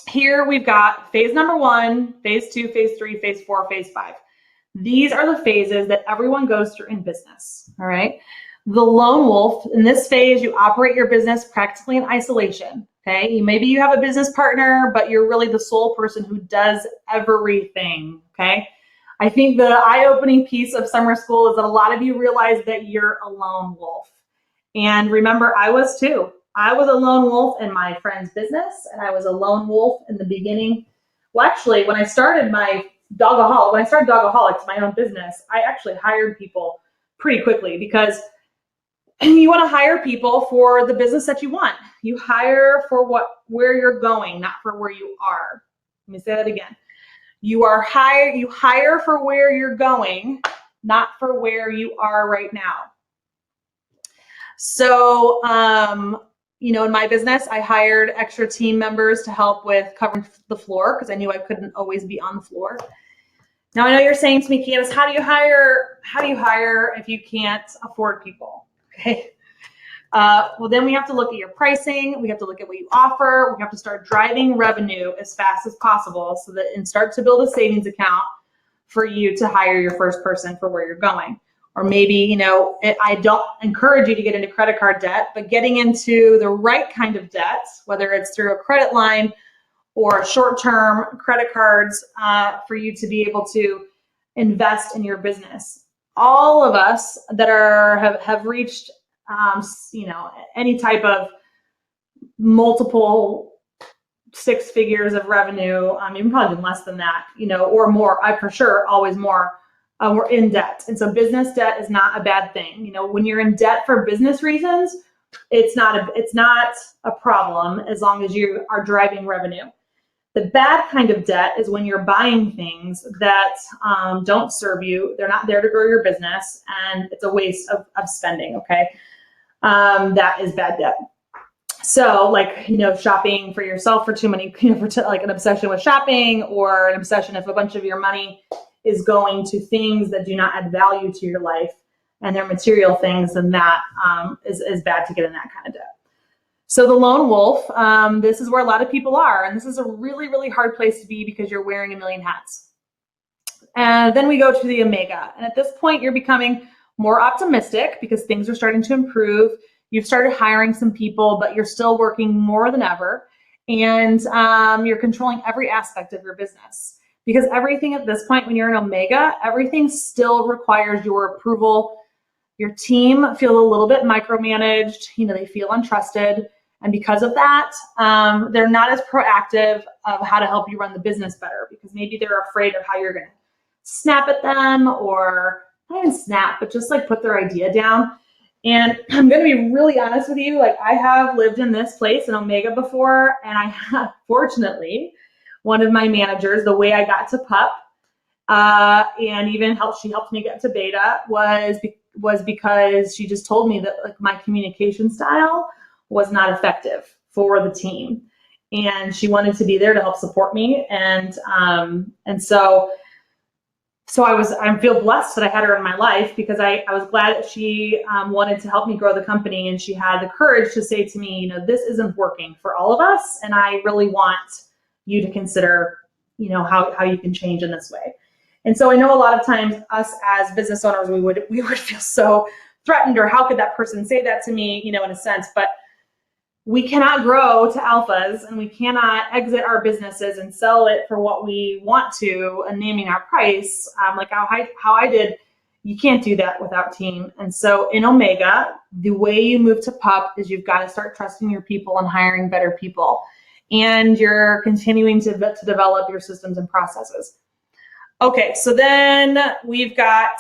[SPEAKER 3] here we've got phase number 1, phase 2, phase 3, phase 4, phase 5. These are the phases that everyone goes through in business, all right? The lone wolf, in this phase, you operate your business practically in isolation, okay? Maybe you have a business partner, but you're really the sole person who does everything, okay? I think the eye-opening piece of summer school is that a lot of you realize that you're a lone wolf. And remember, I was too. I was a lone wolf in my friend's business, and I was a lone wolf in the beginning. Well, actually, when I started Dogaholics, my own business, I actually hired people pretty quickly, because you want to hire people for the business that you want. You hire for where you're going, not for where you are. Let me say that again. You hire for where you're going, not for where you are right now. So, in my business, I hired extra team members to help with covering the floor, because I knew I couldn't always be on the floor. Now, I know you're saying to me, Candace, how do you hire if you can't afford people? Okay. Well, then we have to look at your pricing. We have to look at what you offer. We have to start driving revenue as fast as possible, and start to build a savings account for you to hire your first person for where you're going. Or maybe, I don't encourage you to get into credit card debt, but getting into the right kind of debt, whether it's through a credit line or short-term credit cards, for you to be able to invest in your business. All of us that have reached, any type of multiple 6 figures of revenue, even probably less than that, or more. I for sure always more. We're in debt. And so business debt is not a bad thing. When you're in debt for business reasons, it's not a problem as long as you are driving revenue. The bad kind of debt is when you're buying things that don't serve you. They're not there to grow your business, and it's a waste of spending, okay? That is bad debt. So shopping for yourself for too many, like an obsession with shopping, or an obsession if a bunch of your money is going to things that do not add value to your life, and they're material things, then that is bad to get in that kind of debt. So the lone wolf, this is where a lot of people are, and this is a really, really hard place to be because you're wearing a million hats. And then we go to the omega, and at this point you're becoming more optimistic because things are starting to improve. You've started hiring some people, but you're still working more than ever, and you're controlling every aspect of your business. Because everything at this point, when you're an omega, everything still requires your approval. Your team feels a little bit micromanaged. They feel untrusted. And because of that, they're not as proactive of how to help you run the business better, because maybe they're afraid of how you're going to snap at them, or not even snap, but just like put their idea down. And I'm going to be really honest with you. Like, I have lived in this place in Omega before, and I have, fortunately, one of my managers, the way I got to PUP, and even she helped me get to Beta, was because she just told me that like my communication style was not effective for the team, and she wanted to be there to help support me. And so I feel blessed that I had her in my life, because I was glad that she wanted to help me grow the company, and she had the courage to say to me, this isn't working for all of us, and I really want you to consider, how you can change in this way. And so I know a lot of times us as business owners, we would feel so threatened, or how could that person say that to me, in a sense. But we cannot grow to alphas, and we cannot exit our businesses and sell it for what we want to, and naming our price, like how I did. You can't do that without team. And so in Omega, the way you move to PUP is you've got to start trusting your people and hiring better people. And you're continuing to develop your systems and processes. Okay, so then we've got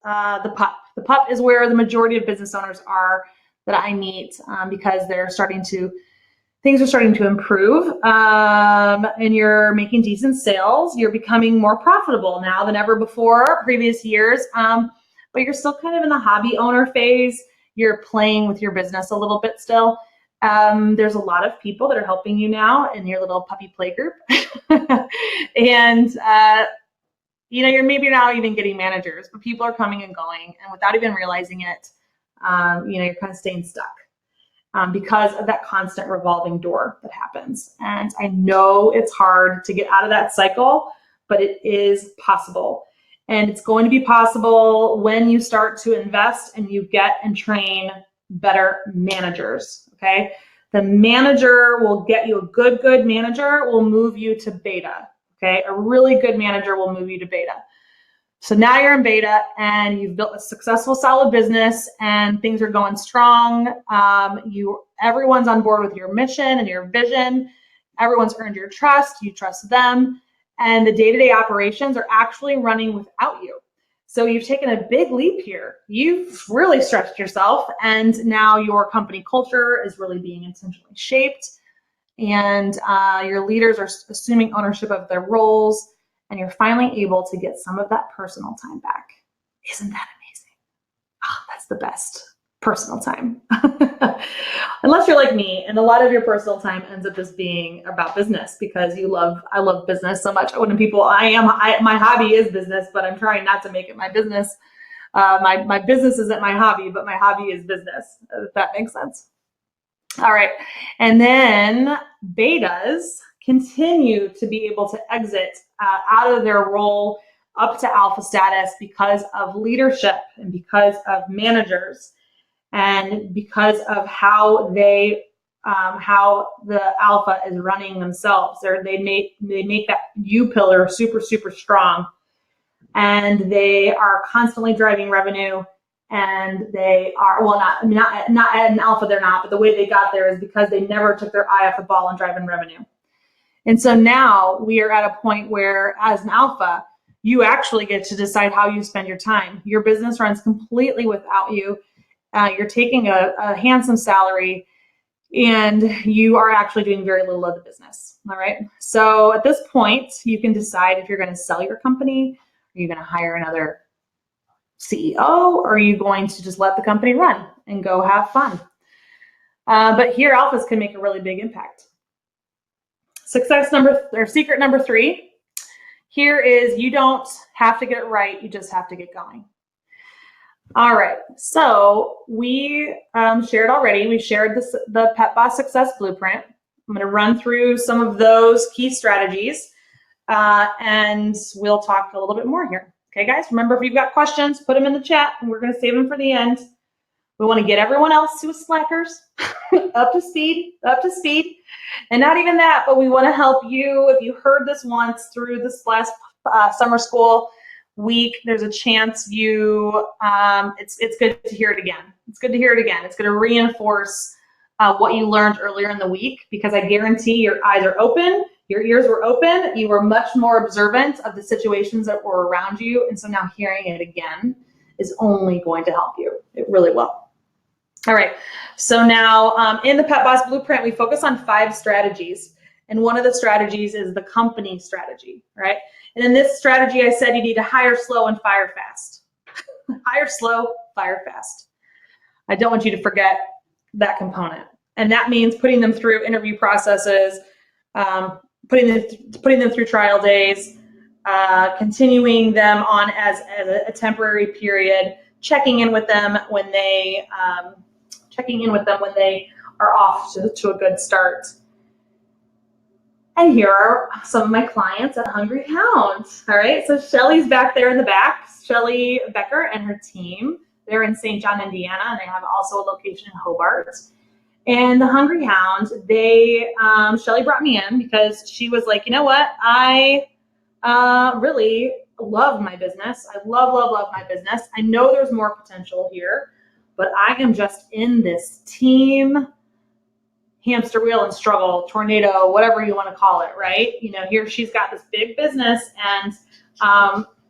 [SPEAKER 3] the PUP. The PUP is where the majority of business owners are that I meet, because things are starting to improve, and you're making decent sales. You're becoming more profitable now than ever before, previous years, but you're still kind of in the hobby owner phase. You're playing with your business a little bit still. There's a lot of people that are helping you now in your little puppy play group. And, you're maybe not even getting managers, but people are coming and going, and without even realizing it, you're kind of staying stuck, because of that constant revolving door that happens. And I know it's hard to get out of that cycle, but it is possible. And it's going to be possible when you start to invest and you get and train better managers, okay? The manager will get you, a good manager will move you to Beta, okay? A really good manager will move you to Beta. So now you're in Beta, and you've built a successful, solid business, and things are going strong. Everyone's on board with your mission and your vision. Everyone's earned your trust. You trust them. And the day-to-day operations are actually running without you. So you've taken a big leap here. You've really stretched yourself, and now your company culture is really being intentionally shaped, and your leaders are assuming ownership of their roles, and you're finally able to get some of that personal time back. Isn't that amazing? Oh, that's the best personal time. Unless you're like me, and a lot of your personal time ends up just being about business, because I love business so much. When people, my hobby is business, but I'm trying not to make it my business. My business isn't my hobby, but my hobby is business, if that makes sense. All right. And then betas continue to be able to exit out of their role up to alpha status because of leadership, and because of managers, and because of how the alpha is running themselves. They make that U pillar super, super strong, and they are constantly driving revenue. And they are, well, not at an alpha, they're not, but the way they got there is because they never took their eye off the ball on driving revenue. And so now we are at a point where, as an alpha, you actually get to decide how you spend your time. Your business runs completely without you. You're taking a handsome salary, and you are actually doing very little of the business. All right. So at this point, you can decide if you're going to sell your company, are you going to hire another CEO, or are you going to just let the company run and go have fun? But here, alphas can make a really big impact. Secret number 3 here is, you don't have to get it right, you just have to get going. All right, so we shared already. We shared the Pet Boss Success Blueprint. I'm going to run through some of those key strategies, and we'll talk a little bit more here. Okay, guys, remember, if you've got questions, put them in the chat, and we're going to save them for the end. We want to get everyone else who is slackers up to speed. And not even that, but we want to help you. If you heard this once through this last summer school week, there's a chance it's good to hear it again. It's good to hear it again. It's going to reinforce what you learned earlier in the week, because I guarantee your eyes are open, your ears were open, you were much more observant of the situations that were around you. And so now hearing it again is only going to help you. It really will. All right. So now in the Pet Boss Blueprint, we focus on 5 strategies. And one of the strategies is the company strategy, right? And in this strategy, I said you need to hire slow and fire fast. Hire slow, fire fast. I don't want you to forget that component. And that means putting them through interview processes, putting them through trial days, continuing them on as a temporary period, checking in with them when they are off to a good start. And here are some of my clients at Hungry Hound. All right, so Shelly's back there in the back. Shelly Becker and her team. They're in St. John, Indiana, and they have also a location in Hobart. And the Hungry Hound, Shelly brought me in because she was like, you know what? I really love my business. I love my business. I know there's more potential here, but I am just in this team hamster wheel and struggle, tornado, whatever you want to call it, right? You know, here she's got this big business, and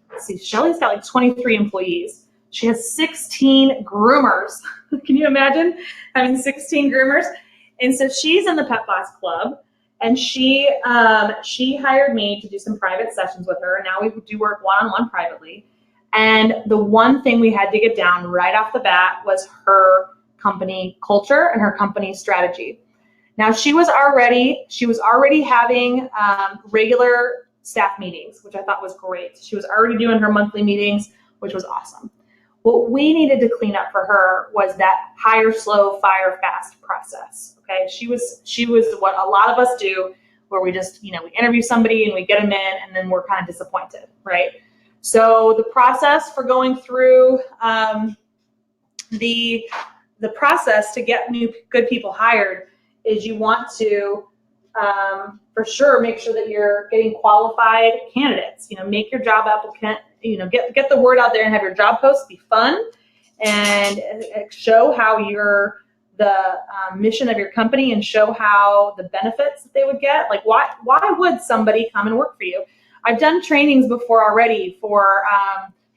[SPEAKER 3] let's see, Shelly's got like 23 employees. She has 16 groomers. Can you imagine having 16 groomers? And so she's in the Pet Boss Club, and she hired me to do some private sessions with her. Now we do work one-on-one privately. And the one thing we had to get down right off the bat was her company culture and her company strategy. Now she was already having regular staff meetings, which I thought was great. She was already doing her monthly meetings, which was awesome. What we needed to clean up for her was that hire slow, fire fast process. Okay, she was what a lot of us do, where we just, we interview somebody and we get them in, and then we're kind of disappointed, right? So the process for going through the process to get good people hired is you want to for sure make sure that you're getting qualified candidates. Make your job applicant, get the word out there and have your job posts be fun and show how the mission of your company, and show how the benefits that they would get. Like why would somebody come and work for you? I've done trainings before already for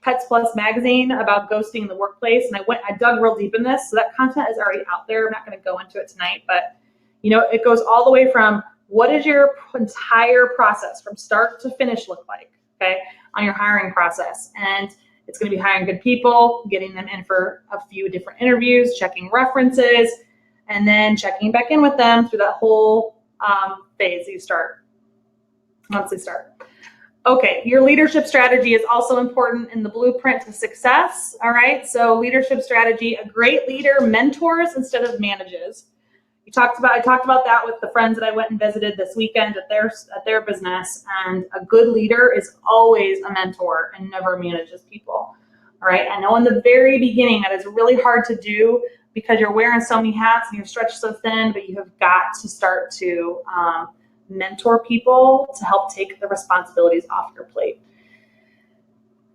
[SPEAKER 3] Pets Plus magazine about ghosting in the workplace, and I dug real deep in this, so that content is already out there. I'm not going to go into it tonight, but it goes all the way from what is your entire process from start to finish look like, okay, on your hiring process. And it's going to be hiring good people, getting them in for a few different interviews, checking references, and then checking back in with them through that whole phase once they start. Okay, your leadership strategy is also important in the blueprint to success. All right, so leadership strategy: a great leader mentors instead of manages. I talked about that with the friends that I went and visited this weekend at their business. And a good leader is always a mentor and never manages people. All right, I know in the very beginning that is really hard to do because you're wearing so many hats and you're stretched so thin, but you have got to start to mentor people to help take the responsibilities off your plate.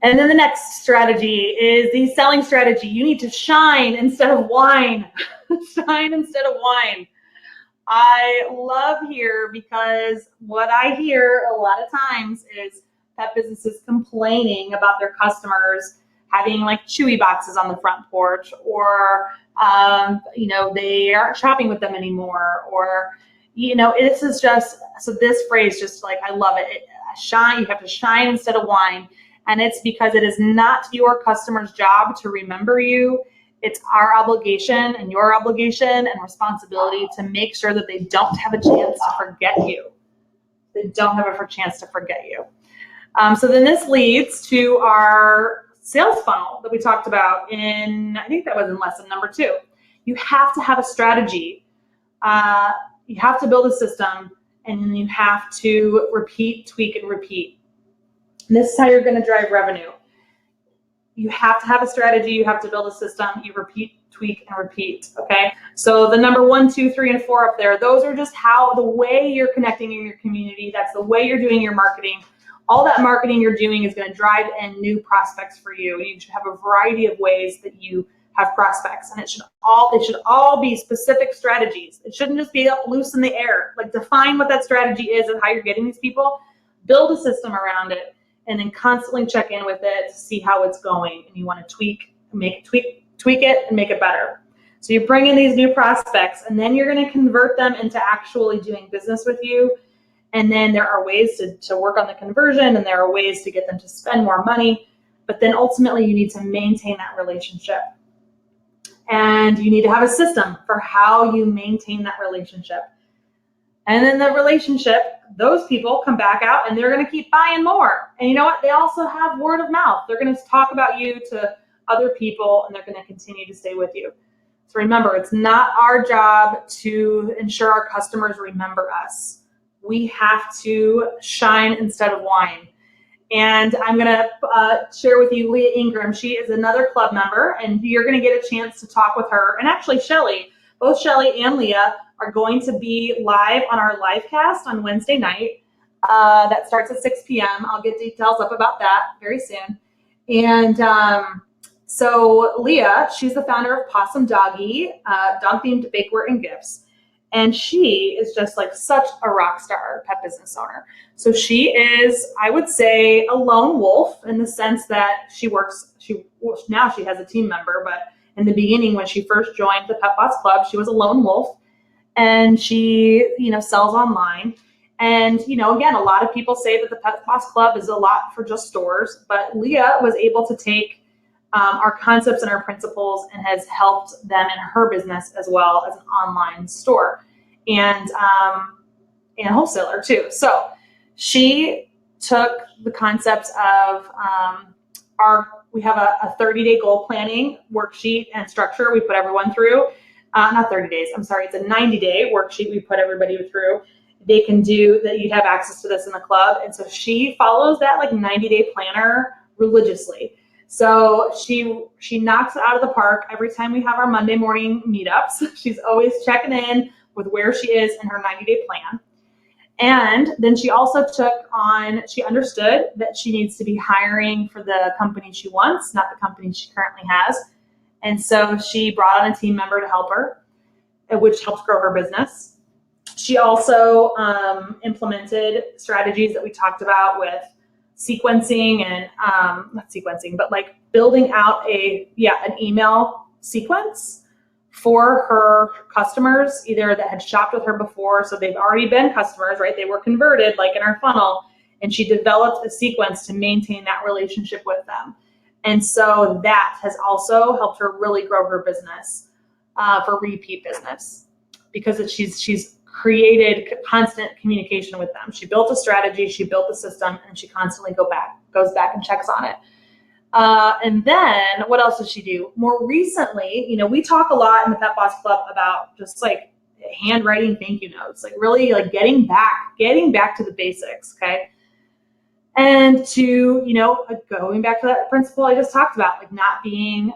[SPEAKER 3] And then the next strategy is the selling strategy. You need to shine instead of whine. Shine instead of whine. I love here because what I hear a lot of times is pet businesses complaining about their customers having like chewy boxes on the front porch, or they aren't shopping with them anymore, or this is just, so this phrase, just like, I love it. Shine. You have to shine instead of whine. And it's because it is not your customer's job to remember you. It's our obligation and your obligation and responsibility to make sure that they don't have a chance to forget you. They don't have a chance to forget you. So then this leads to our sales funnel that we talked about I think that was in lesson number 2. You have to have a strategy. You have to build a system, and then you have to repeat, tweak, and repeat. And this is how you're going to drive revenue. You have to have a strategy. You have to build a system. You repeat, tweak, and repeat. Okay. So the number 1, 2, 3, and 4 up there, those are just the way you're connecting in your community. That's the way you're doing your marketing. All that marketing you're doing is going to drive in new prospects for you. You have a variety of ways that you have prospects, and they should all be specific strategies. It shouldn't just be up loose in the air. Like, define what that strategy is and how you're getting these people, build a system around it, and then constantly check in with it to see how it's going. And you want to tweak it and make it better. So you bring in these new prospects, and then you're going to convert them into actually doing business with you. And then there are ways to work on the conversion, and there are ways to get them to spend more money. But then ultimately you need to maintain that relationship. And you need to have a system for how you maintain that relationship. And then the relationship, those people come back out and they're going to keep buying more. And you know what? They also have word of mouth. They're going to talk about you to other people, and they're going to continue to stay with you. So remember, it's not our job to ensure our customers remember us. We have to shine instead of whine. And I'm going to share with you Leah Ingram. She is another club member, and you're going to get a chance to talk with her. And actually, Shelly, both Shelly and Leah are going to be live on our live cast on Wednesday night. That starts at 6 p.m. I'll get details up about that very soon. And so Leah, she's the founder of Possum Doggy, dog-themed bakeware and gifts. And she is just like such a rock star pet business owner. So she is, I would say, a lone wolf in the sense that now she has a team member, but in the beginning when she first joined the Pet Boss Club, she was a lone wolf, and she, sells online. And, again, a lot of people say that the Pet Boss Club is a lot for just stores, but Leah was able to take our concepts and our principles and has helped them in her business as well as an online store and wholesaler too. So she took the concepts of we have a 30-day goal planning worksheet and structure we put everyone through. Not 30 days, I'm sorry, it's a 90-day worksheet we put everybody through. They can do that. You'd have access to this in the club. And so she follows that 90-day planner religiously. So she knocks it out of the park every time we have our Monday morning meetups. She's always checking in with where she is in her 90-day plan. And then she also she understood that she needs to be hiring for the company she wants, not the company she currently has. And so she brought on a team member to help her, which helps grow her business. She also implemented strategies that we talked about with sequencing and not sequencing, but building out an email sequence for her customers, either that had shopped with her before, so they've already been customers, right? They were converted in our funnel, and she developed a sequence to maintain that relationship with them. And so that has also helped her really grow her business for repeat business, because she's created constant communication with them. She built a strategy, she built a system, and she constantly goes back and checks on it. And then what else does she do? More recently, we talk a lot in the Pet Boss Club about just handwriting thank you notes, really getting back to the basics. Okay. And to, going back to that principle I just talked about, not being,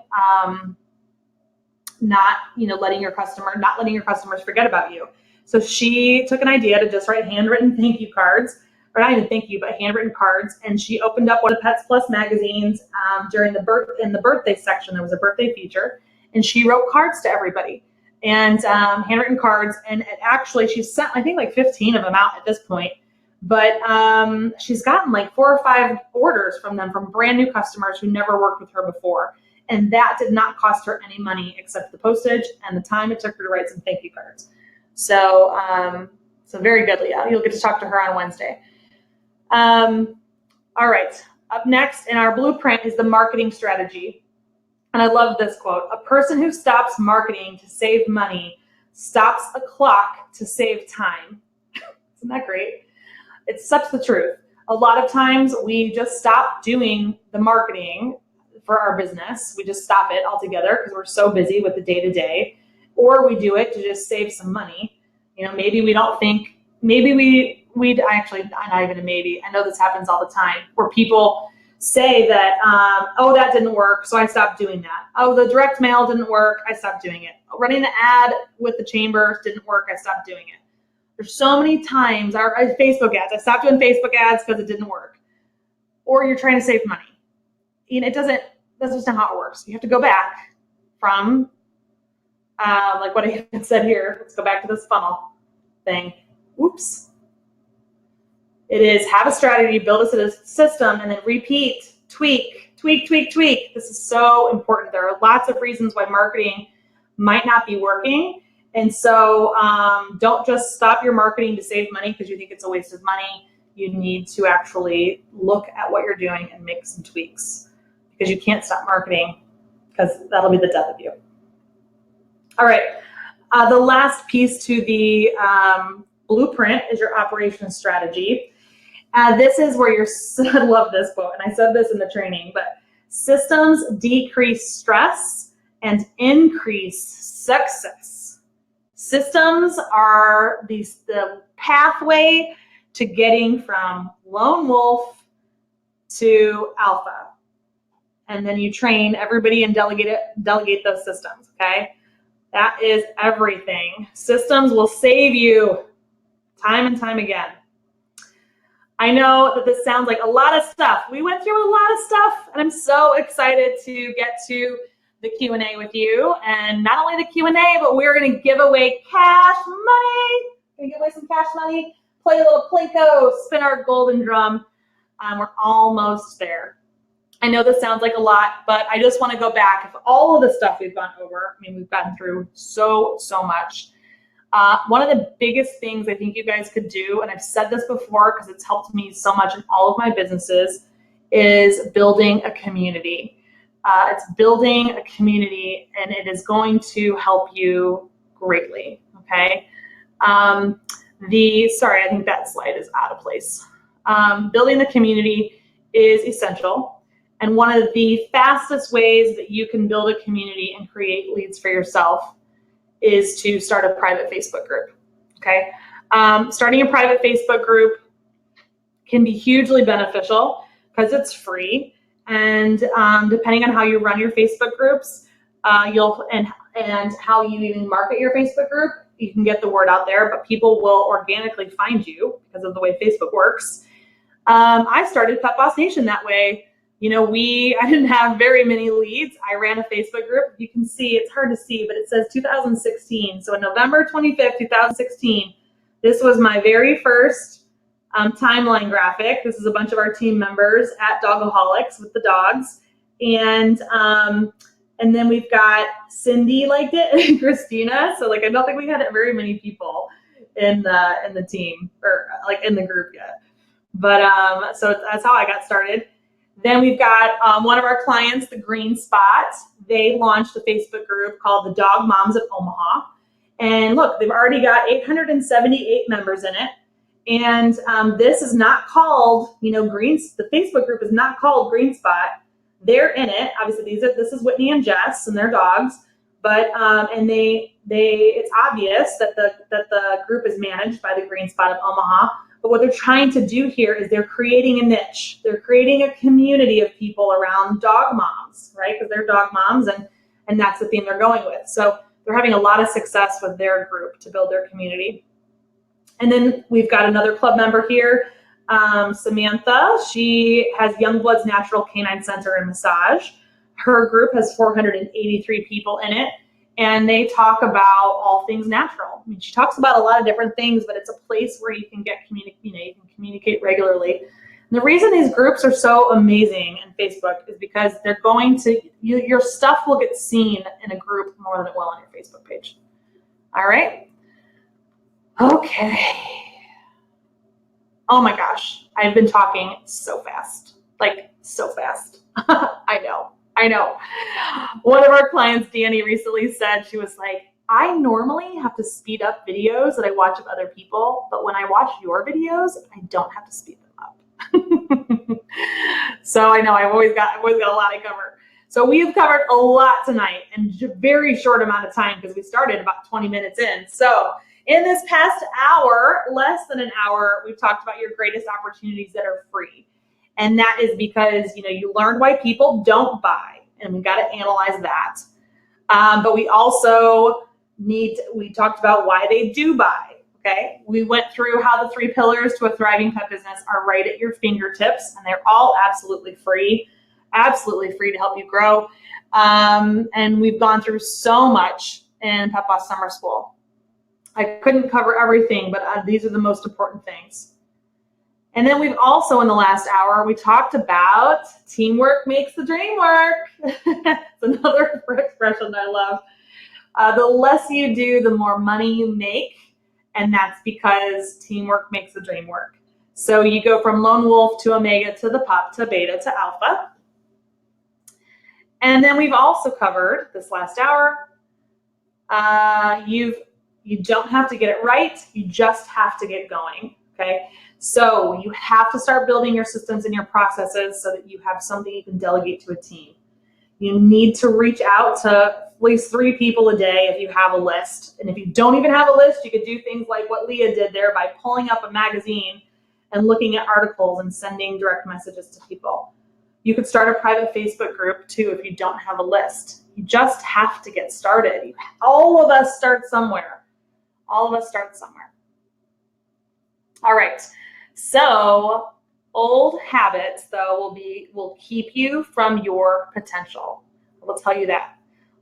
[SPEAKER 3] not letting your customers forget about you. So she took an idea to just write handwritten thank you cards, or not even thank you, but handwritten cards. And she opened up one of Pets Plus magazines in the birthday section. There was a birthday feature, and she wrote cards to everybody, and handwritten cards. And she's sent, I think 15 of them out at this point. But she's gotten 4 or 5 orders from them, from brand new customers who never worked with her before. And that did not cost her any money except the postage and the time it took her to write some thank you cards. So very good, Leah. You'll get to talk to her on Wednesday. All right. Up next in our blueprint is the marketing strategy. And I love this quote: "A person who stops marketing to save money stops a clock to save time." Isn't that great? It's such the truth. A lot of times we just stop doing the marketing for our business. We just stop it altogether because we're so busy with the day-to-day. Or we do it to just save some money. Maybe we don't think, maybe not even a maybe. I know this happens all the time, where people say that, oh, that didn't work, so I stopped doing that. Oh, the direct mail didn't work, I stopped doing it. Running the ad with the chamber didn't work, I stopped doing it. There's so many times, our Facebook ads, I stopped doing Facebook ads because it didn't work. Or you're trying to save money. That's just not how it works. You have to go back from, like what I said here. Let's go back to this funnel thing. Oops. It is have a strategy, build a system, and then repeat, tweak. This is so important. There are lots of reasons why marketing might not be working. And so don't just stop your marketing to save money because you think it's a waste of money. You need to actually look at what you're doing and make some tweaks, because you can't stop marketing, because that'll be the death of you. All right. The last piece to the blueprint is your operations strategy. This is where I love this quote, and I said this in the training, but systems decrease stress and increase success. Systems are the pathway to getting from lone wolf to alpha. And then you train everybody and delegate those systems, okay? That is everything. Systems will save you time and time again. I know that this sounds like a lot of stuff. We went through a lot of stuff, and I'm so excited to get to the Q&A with you. And not only the Q&A, but we're going to give away cash money. We're going to give away some cash money, play a little Plinko, spin our golden drum. We're almost there. I know this sounds like a lot, but I just want to go back. If all of the stuff we've gone over, I mean, we've gotten through so much. One of the biggest things I think you guys could do, and I've said this before because it's helped me so much in all of my businesses, is building a community. It's building a community, and it is going to help you greatly, okay? Sorry, I think that slide is out of place. Building the community is essential. And one of the fastest ways that you can build a community and create leads for yourself is to start a private Facebook group, okay? Starting a private Facebook group can be hugely beneficial because it's free. And depending on how you run your Facebook groups, and how you even market your Facebook group, you can get the word out there, but people will organically find you because of the way Facebook works. I started Pet Boss Nation that way. You know, I didn't have very many leads. I ran a Facebook group. You can see, it's hard to see, but it says 2016. So on November 25th, 2016, this was my very first timeline graphic. This is a bunch of our team members at Dogaholics with the dogs. And then we've got Cindy liked it and Christina. So like, I don't think we had very many people in the team or like in the group yet. But so that's how I got started. Then we've got one of our clients, the Green Spot. They launched a Facebook group called the Dog Moms of Omaha. And look, they've already got 878 members in it. And this is not called, the Facebook group is not called Green Spot. They're in it. Obviously, this is Whitney and Jess and their dogs. But and it's obvious that the group is managed by the Green Spot of Omaha. But what they're trying to do here is they're creating a niche. They're creating a community of people around dog moms, right? Because they're dog moms, and that's the theme they're going with. So they're having a lot of success with their group to build their community. And then we've got another club member here, Samantha. She has Youngbloods Natural Canine Center and Massage. Her group has 483 people in it. And they talk about all things natural. I mean, she talks about a lot of different things, but it's a place where you can you can communicate regularly. And the reason these groups are so amazing in Facebook is because they're going to, your stuff will get seen in a group more than it will on your Facebook page. All right. Okay. Oh my gosh. I've been talking so fast, like so fast. I know. One of our clients, Danny, recently said, she was like, I normally have to speed up videos that I watch of other people, but when I watch your videos, I don't have to speed them up. So I know I've always got a lot to cover. So we've covered a lot tonight in a very short amount of time because we started about 20 minutes in. So in this past hour, less than an hour, we've talked about your greatest opportunities that are free. And that is because, you learned why people don't buy, and we've got to analyze that. But we also we talked about why they do buy, okay? We went through how the 3 pillars to a thriving pet business are right at your fingertips, and they're all absolutely free to help you grow. And we've gone through so much in Pet Boss Summer School. I couldn't cover everything, but these are the most important things. And then we've also, in the last hour, we talked about teamwork makes the dream work. It's another expression I love. The less you do, the more money you make. And that's because teamwork makes the dream work. So you go from lone wolf to omega to the pup to beta to alpha. And then we've also covered this last hour, you don't have to get it right, you just have to get going, okay? So you have to start building your systems and your processes so that you have something you can delegate to a team. You need to reach out to at least 3 people a day if you have a list. And if you don't even have a list, you could do things like what Leah did there by pulling up a magazine and looking at articles and sending direct messages to people. You could start a private Facebook group too if you don't have a list. You just have to get started. All of us start somewhere. All of us start somewhere. All right. So old habits, though, will keep you from your potential. I will tell you that.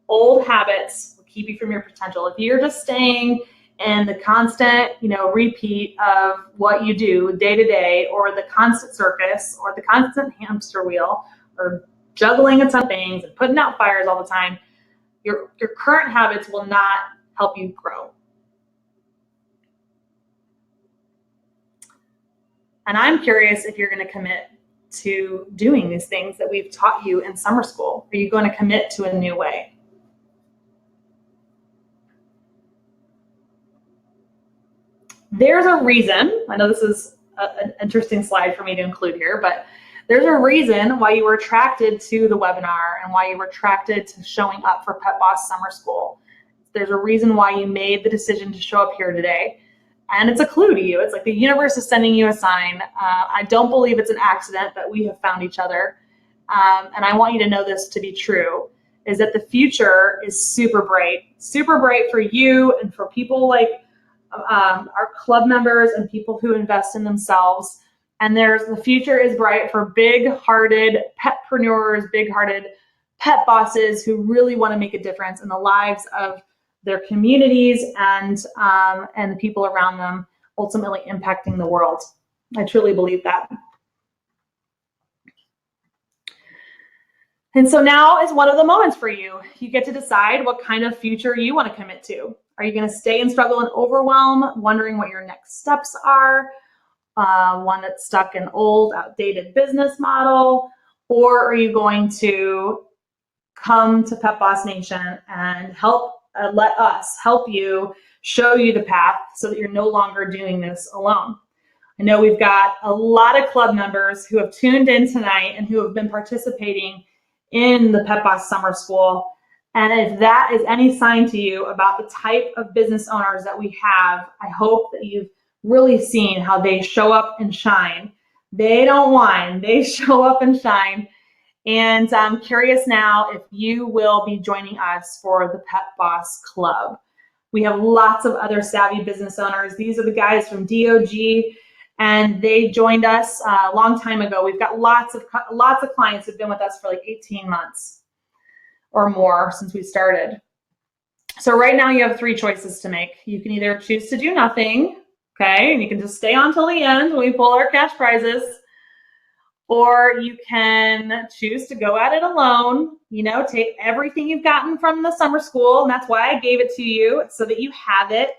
[SPEAKER 3] Old habits will keep you from your potential. If you're just staying in the constant, repeat of what you do day to day, or the constant circus, or the constant hamster wheel, or juggling a ton of things and putting out fires all the time, your current habits will not help you grow. And I'm curious if you're going to commit to doing these things that we've taught you in summer school. Are you going to commit to a new way? There's a reason, I know this is an interesting slide for me to include here, but there's a reason why you were attracted to the webinar and why you were attracted to showing up for Pet Boss Summer School. There's a reason why you made the decision to show up here today. And it's a clue to you. It's like the universe is sending you a sign. I don't believe it's an accident that we have found each other. And I want you to know this to be true, is that the future is super bright for you and for people like our club members and people who invest in themselves. And the future is bright for big-hearted petpreneurs, big-hearted pet bosses who really want to make a difference in the lives of their communities and the people around them, ultimately impacting the world. I truly believe that. And so now is one of the moments for you. You get to decide what kind of future you want to commit to. Are you going to stay in struggle and overwhelm, wondering what your next steps are? One that's stuck in old, outdated business model? Or are you going to come to Pet Boss Nation and let us help you, show you the path so that you're no longer doing this alone? I know we've got a lot of club members who have tuned in tonight and who have been participating in the Pet Boss Summer School. And if that is any sign to you about the type of business owners that we have, I hope that you've really seen how they show up and shine. They don't whine, they show up and shine. And I'm curious now if you will be joining us for the Pet Boss Club. We have lots of other savvy business owners. These are the guys from DOG, and they joined us a long time ago. We've got lots of clients who've been with us for like 18 months or more since we started. So right now you have 3 choices to make. You can either choose to do nothing, okay, and you can just stay on till the end when we pull our cash prizes, or you can choose to go at it alone, take everything you've gotten from the summer school, and that's why I gave it to you, so that you have it.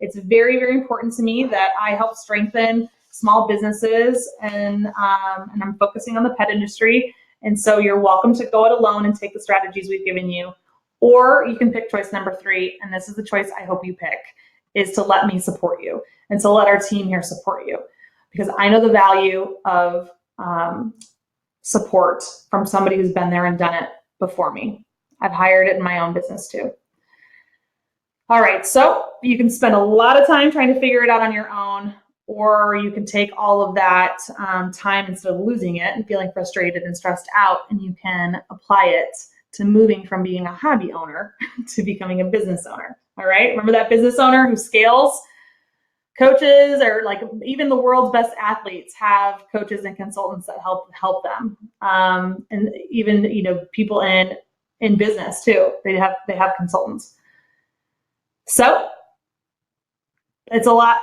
[SPEAKER 3] It's very, very important to me that I help strengthen small businesses, and I'm focusing on the pet industry. And so you're welcome to go it alone and take the strategies we've given you. Or you can pick choice number 3, and this is the choice I hope you pick, is to let me support you and to let our team here support you. Because I know the value of support from somebody who's been there and done it before me. I've hired it in my own business too. All right, so you can spend a lot of time trying to figure it out on your own, or you can take all of that time instead of losing it and feeling frustrated and stressed out, and you can apply it to moving from being a hobby owner to becoming a business owner. All right, remember that business owner who scales? Coaches, or like even the world's best athletes, have coaches and consultants that help them. And even people in in business too. They have consultants. So it's a lot.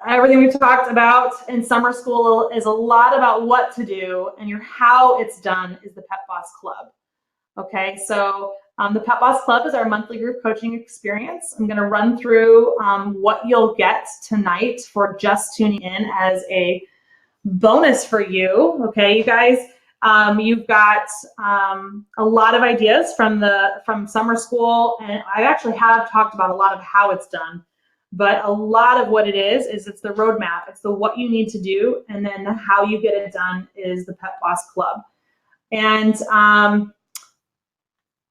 [SPEAKER 3] Everything we've talked about in summer school is a lot about what to do, and how it's done is the Pet Boss Club. Okay, so the Pet Boss Club is our monthly group coaching experience. I'm going to run through what you'll get tonight for just tuning in as a bonus for you. Okay, you guys, you've got a lot of ideas from summer school, and I actually have talked about a lot of how it's done, but a lot of what it is it's the roadmap. It's the what you need to do, and then the how you get it done is the Pet Boss Club. And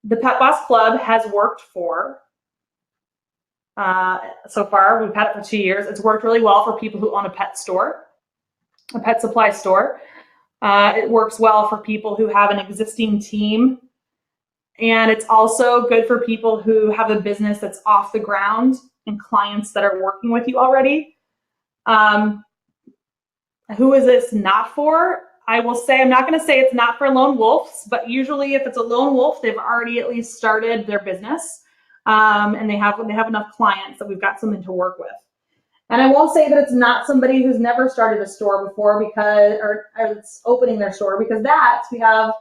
[SPEAKER 3] the Pet Boss Club has worked for, so far, we've had it for 2 years. It's worked really well for people who own a pet store, a pet supply store. It works well for people who have an existing team. And it's also good for people who have a business that's off the ground and clients that are working with you already. Who is this not for? I will say, I'm not going to say it's not for lone wolves, but usually if it's a lone wolf, they've already at least started their business, and they have enough clients that we've got something to work with. And I won't say that it's not somebody who's never started a store before or it's opening their store, because we have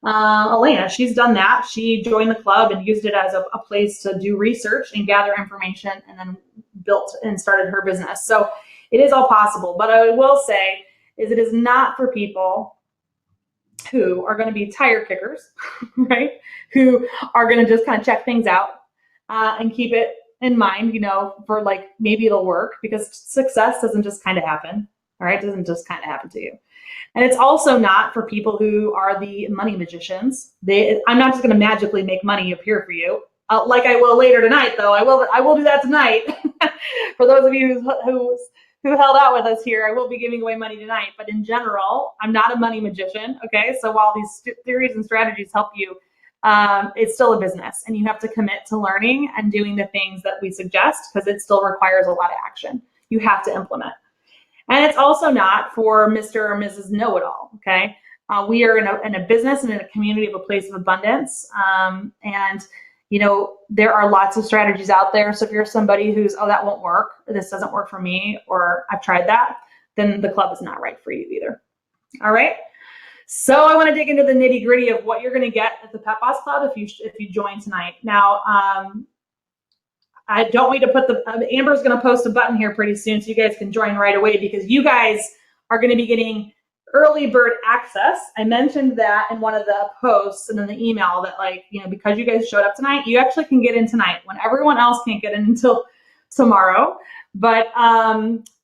[SPEAKER 3] Elena. She's done that. She joined the club and used it as a place to do research and gather information, and then built and started her business. So it is all possible. But I will say is it is not for people who are going to be tire kickers, right? Who are going to just kind of check things out and keep it in mind, for like, maybe it'll work, because success doesn't just kind of happen. All right. It doesn't just kind of happen to you. And it's also not for people who are the money magicians. I'm not just going to magically make money appear for you. Like I will later tonight, though. I will do that tonight. For those of you who held out with us here, I will be giving away money tonight. But in general, I'm not a money magician. Okay. So while these theories and strategies help you, it's still a business, and you have to commit to learning and doing the things that we suggest, because it still requires a lot of action. You have to implement. And it's also not for Mr. or Mrs. Know-it-all. Okay. We are in a business and in a community of a place of abundance. And there are lots of strategies out there. So if you're somebody who's, that won't work, this doesn't work for me, or I've tried that, then the club is not right for you either. All right. So I want to dig into the nitty gritty of what you're going to get at the Pet Boss Club if you join tonight. Now, I don't need to put Amber's going to post a button here pretty soon so you guys can join right away, because you guys are going to be getting early bird access. I mentioned that in one of the posts and in the email that, because you guys showed up tonight, you actually can get in tonight when everyone else can't get in until tomorrow. But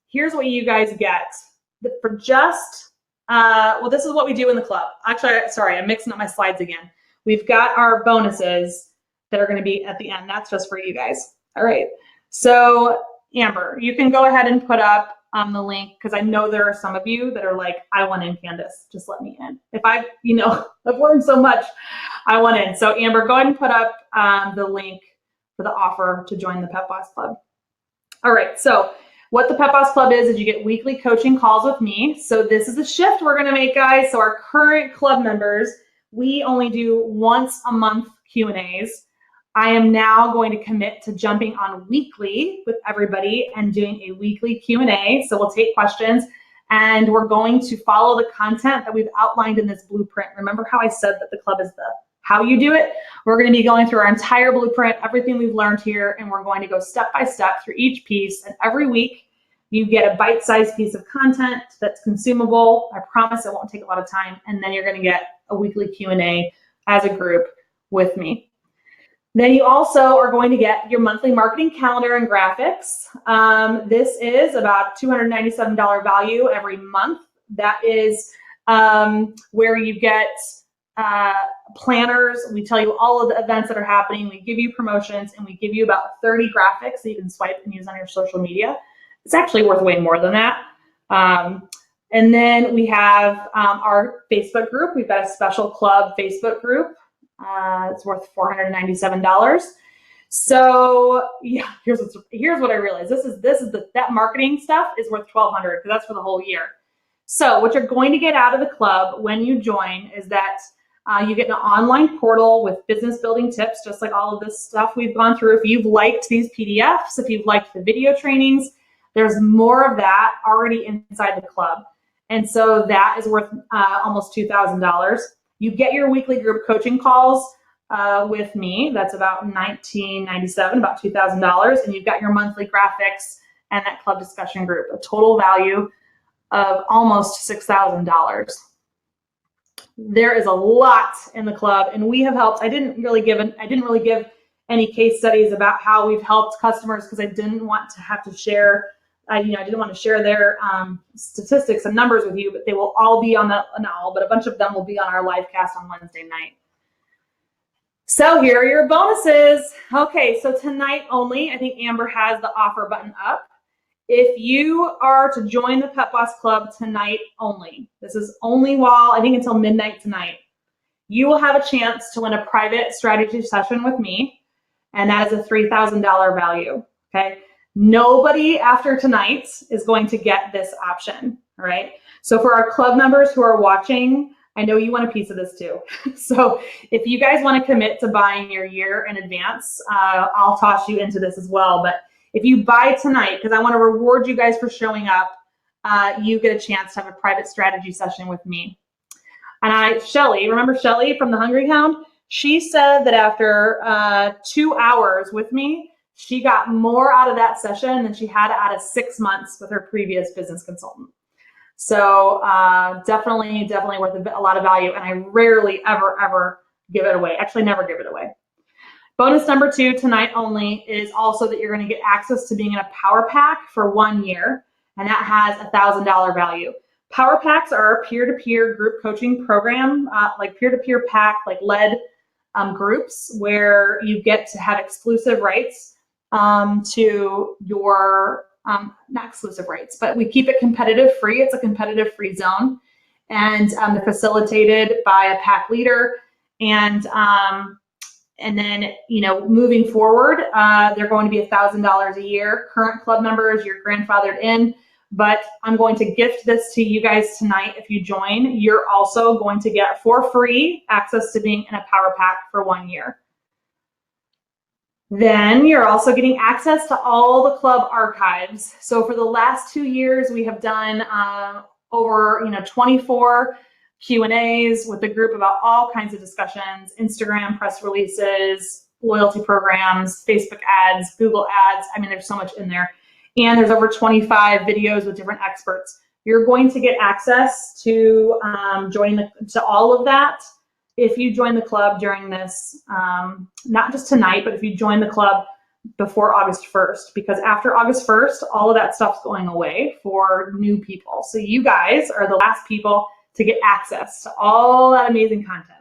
[SPEAKER 3] here's what you guys get for just, this is what we do in the club. Actually, sorry, I'm mixing up my slides again. We've got our bonuses that are going to be at the end. That's just for you guys. All right. So Amber, you can go ahead and put up the link, because I know there are some of you that are like, I want in, Candace, just let me in. If I've learned so much, I want in. So Amber, go ahead and put up the link for the offer to join the Pet Boss Club. All right. So what the Pet Boss Club is you get weekly coaching calls with me. So this is a shift we're going to make, guys. So our current club members, we only do once a month Q&As. I am now going to commit to jumping on weekly with everybody and doing a weekly Q&A. So we'll take questions, and we're going to follow the content that we've outlined in this blueprint. Remember how I said that the club is the how you do it? We're going to be going through our entire blueprint, everything we've learned here, and we're going to go step by step through each piece. And every week you get a bite-sized piece of content that's consumable. I promise it won't take a lot of time. And then you're going to get a weekly Q&A as a group with me. Then you also are going to get your monthly marketing calendar and graphics. This is about $297 value every month. That is where you get planners. We tell you all of the events that are happening. We give you promotions, and we give you about 30 graphics that you can swipe and use on your social media. It's actually worth way more than that. And then we have our Facebook group. We've got a special club Facebook group. It's worth $497. So yeah, here's what I realized. That marketing stuff is worth $1,200, because that's for the whole year. So what you're going to get out of the club when you join is that You get an online portal with business building tips, just like all of this stuff we've gone through. If you've liked these PDFs, if you've liked the video trainings, there's more of that already inside the club. And so that is worth almost $2,000. You get your weekly group coaching calls with me. That's about $19.97, about $2,000. And you've got your monthly graphics and that club discussion group, a total value of almost $6,000. There is a lot in the club, and we have helped. I didn't really give any case studies about how we've helped customers because I didn't want to have to share. I didn't want to share their statistics and numbers with you, but they will all be on but a bunch of them will be on our live cast on Wednesday night. So here are your bonuses. Okay, so tonight only, I think Amber has the offer button up. If you are to join the Pet Boss Club tonight only, this is only while, I think until midnight tonight, you will have a chance to win a private strategy session with me, and that is a $3,000 value, okay? Nobody after tonight is going to get this option, all right? So for our club members who are watching, I know you want a piece of this too. So if you guys want to commit to buying your year in advance, I'll toss you into this as well. But if you buy tonight, because I want to reward you guys for showing up, you get a chance to have a private strategy session with me. And Shelly, remember Shelly from the Hungry Hound? She said that after 2 hours with me, she got more out of that session than she had out of 6 months with her previous business consultant. So definitely worth a lot of value. And I rarely, ever give it away. Actually, never give it away. Bonus number 2 tonight only is also that you're going to get access to being in a Power Pack for 1 year, and that has $1,000 value. Power Packs are a peer-to-peer group coaching program, like peer-to-peer pack, like led groups where you get to have exclusive rights to your, not exclusive rights, but we keep it competitive free. It's a competitive free zone, and they're facilitated by a pack leader. And then, moving forward, they're going to be $1,000 a year. Current club members, you're grandfathered in, but I'm going to gift this to you guys tonight. If you join, you're also going to get for free access to being in a Power Pack for 1 year. Then you're also getting access to all the club archives. So for the last 2 years, we have done over 24 Q&As with the group about all kinds of discussions, Instagram press releases, loyalty programs, Facebook ads, Google ads. I mean, there's so much in there. And there's over 25 videos with different experts. You're going to get access to to all of that if you join the club during this, not just tonight, but if you join the club before August 1st, because after August 1st, all of that stuff's going away for new people. So you guys are the last people to get access to all that amazing content.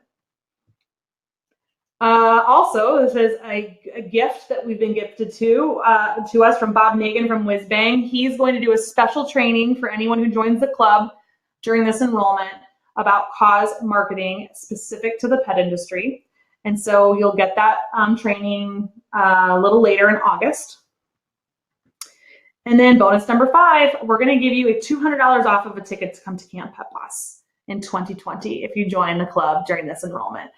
[SPEAKER 3] Also, this is a gift that we've been gifted to us from Bob Nagan from WhizBang. He's going to do a special training for anyone who joins the club during this enrollment about cause marketing specific to the pet industry. And so you'll get that training a little later in August. And then bonus number 5, we're going to give you a $200 off of a ticket to come to Camp Pet Boss in 2020 if you join the club during this enrollment.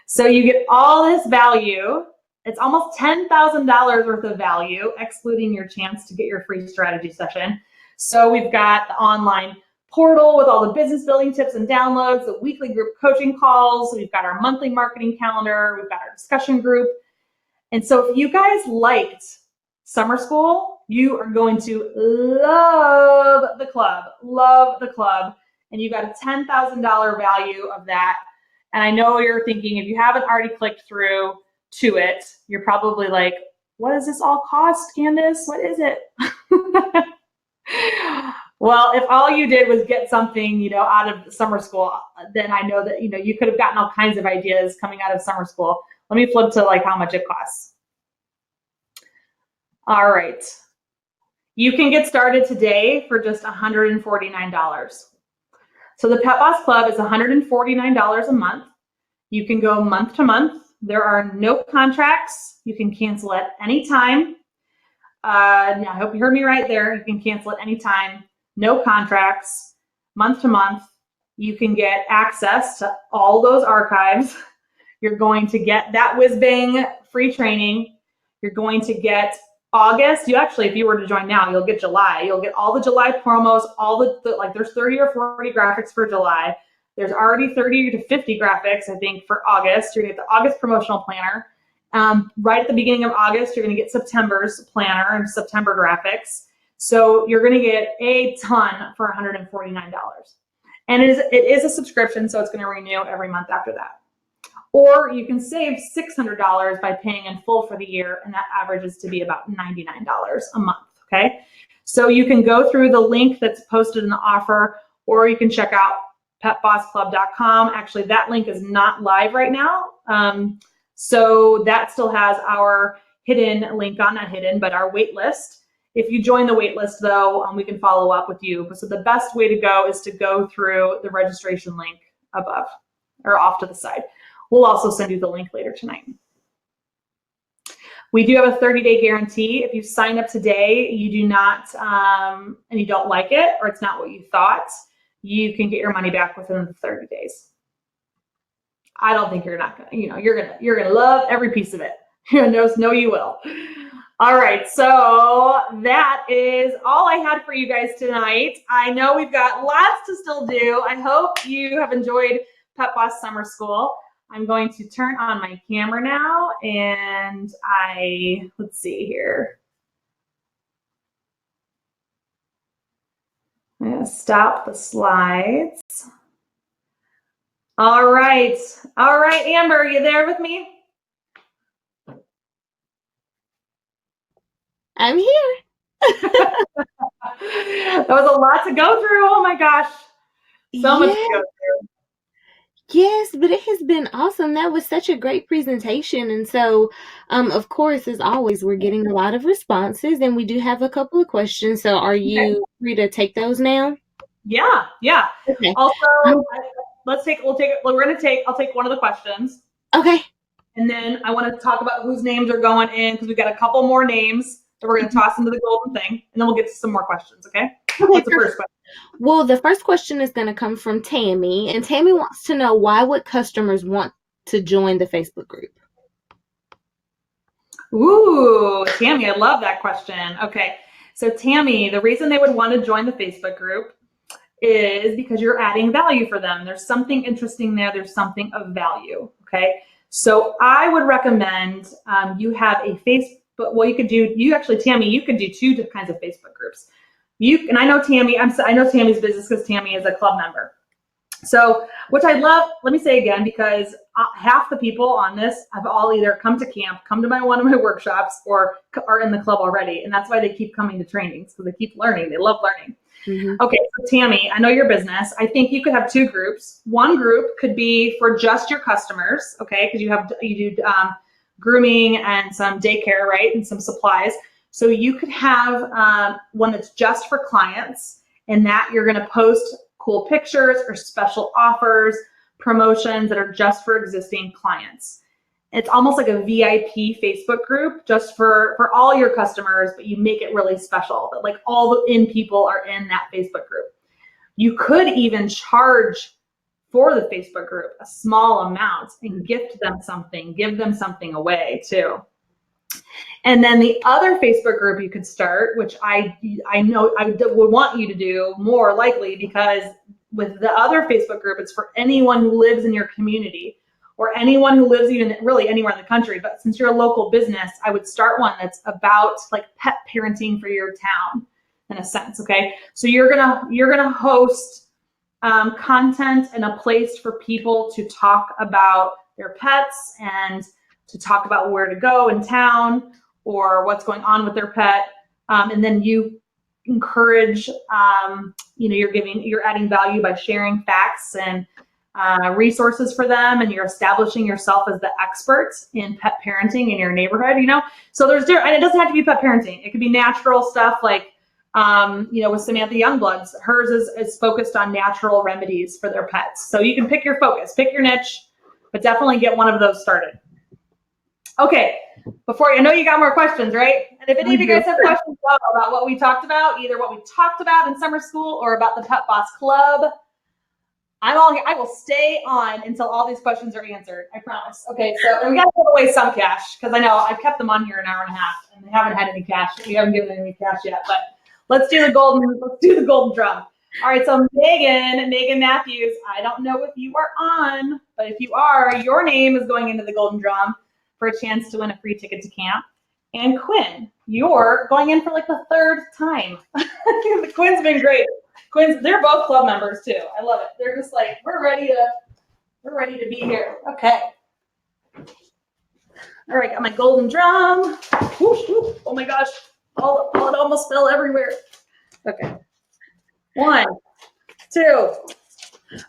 [SPEAKER 3] So you get all this value. It's almost $10,000 worth of value, excluding your chance to get your free strategy session. So we've got the online portal with all the business building tips and downloads, the weekly group coaching calls. We've got our monthly marketing calendar. We've got our discussion group. And so if you guys liked summer school, you are going to love the club. And you got a $10,000 value of that. And I know you're thinking, if you haven't already clicked through to it, you're probably like, what does this all cost, Candace? What is it? Well, if all you did was get something, out of summer school, then I know that, you could have gotten all kinds of ideas coming out of summer school. Let me flip to how much it costs. All right. You can get started today for just $149. So the Pet Boss Club is $149 a month. You can go month to month. There are no contracts. You can cancel at any time. I hope you heard me right there. You can cancel at any time. No contracts, month to month. You can get access to all those archives. You're going to get that whiz bang free training. You're going to get August. If you were to join now, you'll get July. You'll get all the July promos, all like there's 30 or 40 graphics for July. There's already 30 to 50 graphics, I think, for August. You're going to get the August promotional planner. Right at the beginning of August, you're going to get September's planner and September graphics. So you're going to get a ton for $149. And it is a subscription, so it's going to renew every month after that. Or you can save $600 by paying in full for the year, and that averages to be about $99 a month, okay? So you can go through the link that's posted in the offer, or you can check out petbossclub.com. Actually, that link is not live right now. So that still has our hidden link on, not hidden, but our wait list. If you join the wait list, though, we can follow up with you. So the best way to go is to go through the registration link above or off to the side. We'll also send you the link later tonight. We do have a 30-day guarantee. If you sign up today, you do not, and you don't like it, or it's not what you thought, you can get your money back within the 30 days. I don't think you're not gonna, you're gonna love every piece of it. No, you will. All right, so that is all I had for you guys tonight. I know we've got lots to still do. I hope you have enjoyed Pet Boss Summer School. I'm going to turn on my camera now, and let's see here. I'm gonna stop the slides. All right, Amber, are you there with me?
[SPEAKER 1] I'm here.
[SPEAKER 3] That was a lot to go through. Oh my gosh. So much to go through.
[SPEAKER 1] Yes, but it has been awesome. That was such a great presentation. And so, of course, as always, we're getting a lot of responses, and we do have a couple of questions. So are you free to take those now?
[SPEAKER 3] Yeah.
[SPEAKER 1] Okay.
[SPEAKER 3] Also, I'll take one of the questions.
[SPEAKER 1] Okay.
[SPEAKER 3] And then I want to talk about whose names are going in, because we've got a couple more names that we're going to toss into the golden thing, and then we'll get to some more questions, okay? What's the first question?
[SPEAKER 1] Well, the first question is going to come from Tammy, and Tammy wants to know, why would customers want to join the Facebook group?
[SPEAKER 3] Ooh, Tammy, I love that question. Okay, so Tammy, the reason they would want to join the Facebook group is because you're adding value for them. There's something interesting there. There's something of value, okay? So I would recommend you have a Facebook, well, Tammy, you could do two kinds of Facebook groups. And I know Tammy, I know Tammy's business because Tammy is a club member. So, which I love, let me say again, because half the people on this have all either come to camp, come to one of my workshops, or are in the club already. And that's why they keep coming to trainings, because they keep learning. They love learning. Mm-hmm. Okay, so Tammy, I know your business. I think you could have two groups. One group could be for just your customers, okay? Because you do grooming and some daycare, right? And some supplies. So you could have one that's just for clients, and that you're going to post cool pictures or special offers, promotions that are just for existing clients. It's almost like a VIP Facebook group just for all your customers, but you make it really special, that like all the in people are in that Facebook group. You could even charge for the Facebook group a small amount and gift them something, give them something away too. And then the other Facebook group you could start, which I know I would want you to do more likely, because with the other Facebook group, it's for anyone who lives in your community or anyone who lives even really anywhere in the country. But since you're a local business, I would start one that's about like pet parenting for your town in a sense. Okay. So you're gonna host content and a place for people to talk about their pets and to talk about where to go in town or what's going on with their pet. And then you encourage, you're adding value by sharing facts and resources for them, and you're establishing yourself as the expert in pet parenting in your neighborhood, So there's different, and it doesn't have to be pet parenting. It could be natural stuff like, with Samantha Youngbloods, hers is focused on natural remedies for their pets. So you can pick your focus, pick your niche, but definitely get one of those started. Okay, I know you got more questions, right? And if any of you guys have questions about what we talked about, either what we talked about in summer school or about the Pet Boss Club, I will stay on until all these questions are answered. I promise. Okay, so and we got to give away some cash because I know I've kept them on here an hour and a half and they haven't had any cash. We haven't given any cash yet, but let's do the golden drum. All right, so Megan Matthews, I don't know if you are on, but if you are, your name is going into the golden drum for a chance to win a free ticket to camp. And Quinn, you're going in for like the third time. Quinn's been great. Quinn's, they're both club members too. I love it. They're just like, we're ready to be here. Okay. All right, got my golden drum. Whoosh, whoosh. Oh my gosh. It almost fell everywhere. Okay. 1, 2.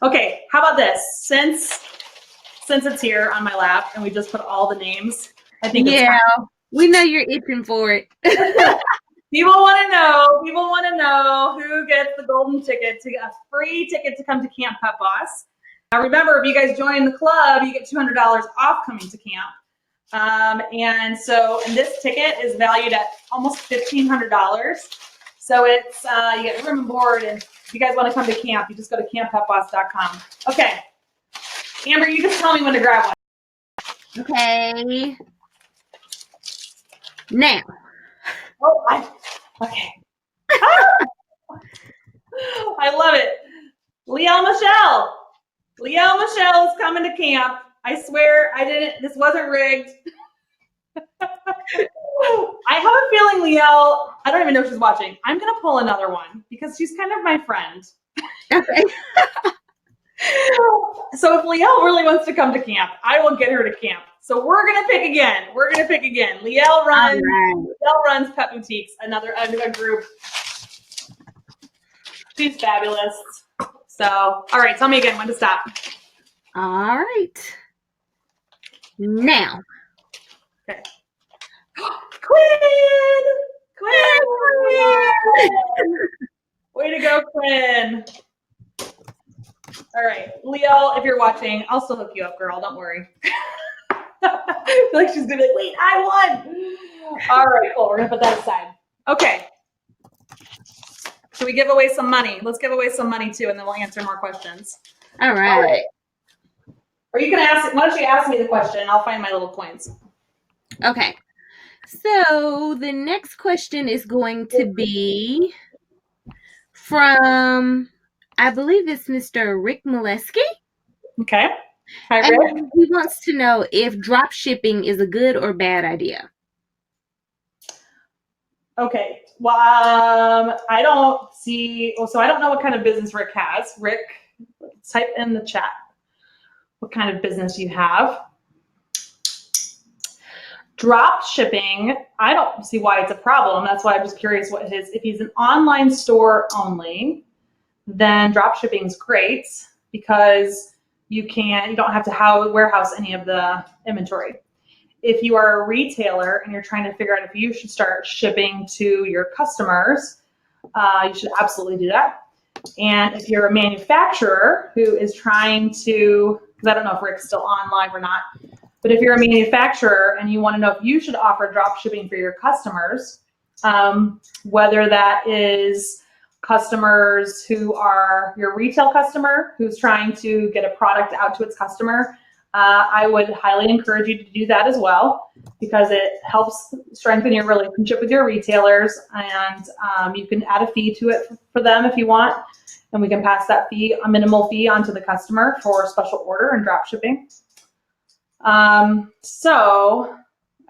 [SPEAKER 3] Okay, how about this? Since it's here on my lap and we just put all the names, I think it's time.
[SPEAKER 1] We know you're itching for it.
[SPEAKER 3] People want to know who gets the golden ticket to get a free ticket to come to Camp Pet Boss. Now remember, if you guys join the club, you get $200 off coming to camp. And this ticket is valued at almost $1,500. So it's you get room and board, and if you guys want to come to camp, you just go to camppetboss.com. Okay, Amber, you just tell me when to grab one.
[SPEAKER 1] Okay. Now.
[SPEAKER 3] Okay. I love it. Liel Michelle is coming to camp. I swear this wasn't rigged. I have a feeling Liel, I don't even know if she's watching. I'm going to pull another one because she's kind of my friend.
[SPEAKER 1] Okay.
[SPEAKER 3] So if Liel really wants to come to camp, I will get her to camp. So we're going to pick again. Liel runs Pet Boutiques, another group. She's fabulous. So, all right, tell me again when to stop.
[SPEAKER 1] All right. Now.
[SPEAKER 3] Okay. Quinn! Way to go, Quinn. All right, Liel, if you're watching, I'll still hook you up, girl. Don't worry. I feel like she's gonna be like, wait, I won. All right, cool. We're gonna put that aside. Okay. Should we give away some money? Let's give away some money too, and then we'll answer more questions.
[SPEAKER 1] All right.
[SPEAKER 3] Or you can ask. Why don't you ask me the question? And I'll find my little coins.
[SPEAKER 1] Okay. So the next question is going to be from, I believe it's Mr. Rick Molesky.
[SPEAKER 3] Okay. Hi, Rick.
[SPEAKER 1] And he wants to know if drop shipping is a good or bad idea.
[SPEAKER 3] Okay. Well, I don't know what kind of business Rick has. Rick, type in the chat what kind of business you have. Drop shipping, I don't see why it's a problem. That's why I'm just curious if he's an online store only, then drop shipping is great because you don't have to warehouse any of the inventory. If you are a retailer and you're trying to figure out if you should start shipping to your customers, you should absolutely do that. And if you're a manufacturer who is trying to, because I don't know if Rick's still on live or not, but if you're a manufacturer and you want to know if you should offer drop shipping for your customers, whether that is customers who are your retail customer who's trying to get a product out to its customer, I would highly encourage you to do that as well because it helps strengthen your relationship with your retailers, and you can add a fee to it for them if you want, and we can pass that fee, a minimal fee, onto the customer for a special order and drop shipping. So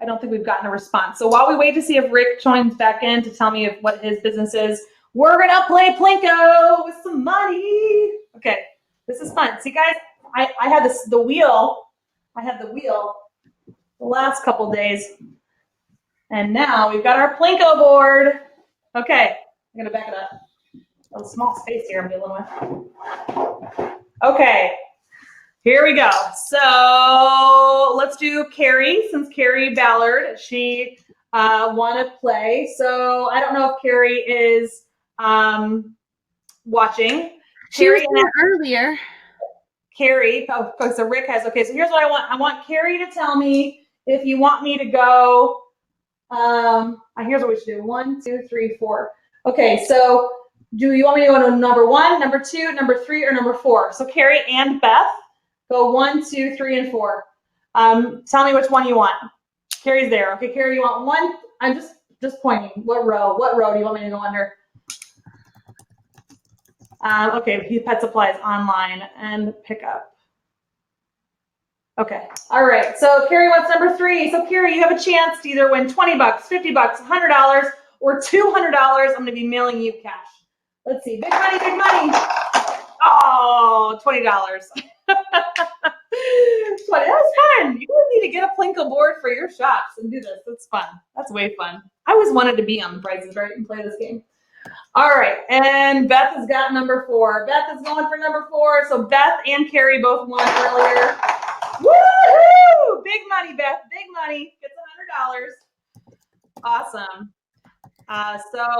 [SPEAKER 3] I don't think we've gotten a response. So while we wait to see if Rick joins back in to tell me what his business is, we're gonna play Plinko with some money. Okay, this is fun. See, guys, I had the wheel the last couple days, and now we've got our Plinko board. Okay, I'm gonna back it up. A small space here I'm dealing with. Okay. Here we go. So let's do Carrie, since Carrie Ballard, she won to play. So I don't know if Carrie is watching.
[SPEAKER 1] She was there earlier.
[SPEAKER 3] Carrie, so Rick has, okay, so here's what I want. I want Carrie to tell me if you want me to go, here's what we should do. 1, 2, 3, 4. Okay, so do you want me to go to number 1, number 2, number 3, or number 4? So Carrie and Beth, go 1, 2, 3, and 4. Tell me which one you want. Carrie's there. Okay, Carrie, you want 1? I'm just pointing. What row? What row do you want me to go under? Okay, Pet Supplies online and pick up. Okay, all right. So Carrie wants number 3. So Carrie, you have a chance to either win $20, $50, $100, or $200. I'm going to be mailing you cash. Let's see. Big money, big money. Oh, $20. 20. That was fun. You need to get a Plinko board for your shops and do this. That's fun. That's way fun. I always wanted to be on The Price is Right and play this game. All right, and Beth has got number 4. Beth is going for number 4. So Beth and Carrie both won earlier. Woohoo! Big money, Beth. Big money. Gets $100. Awesome.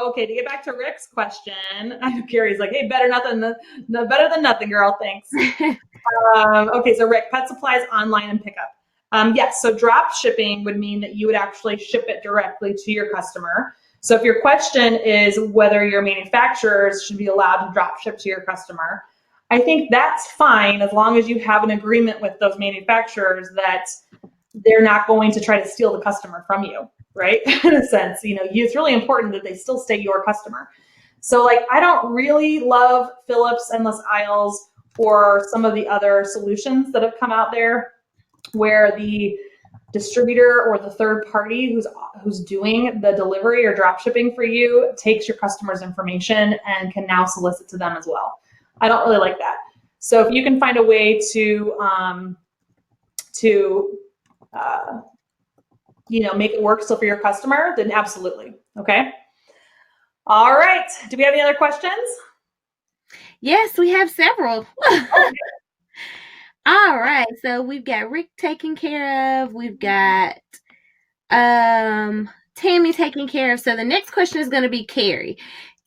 [SPEAKER 3] Okay, to get back to Rick's question, I know Carrie's like, hey, better than nothing, girl. Thanks. Okay, so Rick, Pet Supplies online and pickup. Yes, so drop shipping would mean that you would actually ship it directly to your customer. So if your question is whether your manufacturers should be allowed to drop ship to your customer, I think that's fine as long as you have an agreement with those manufacturers that they're not going to try to steal the customer from you, right? In a sense, it's really important that they still stay your customer. So like, I don't really love Philips Endless Aisles or some of the other solutions that have come out there where the distributor or the third party who's doing the delivery or drop shipping for you takes your customer's information and can now solicit to them as well. I don't really like that. So if you can find a way to make it work still for your customer, then absolutely. Okay. All right. Do we have any other questions?
[SPEAKER 1] Yes, we have several. All right, so we've got Rick taken care of. We've got Tammy taken care of. So the next question is going to be Carrie.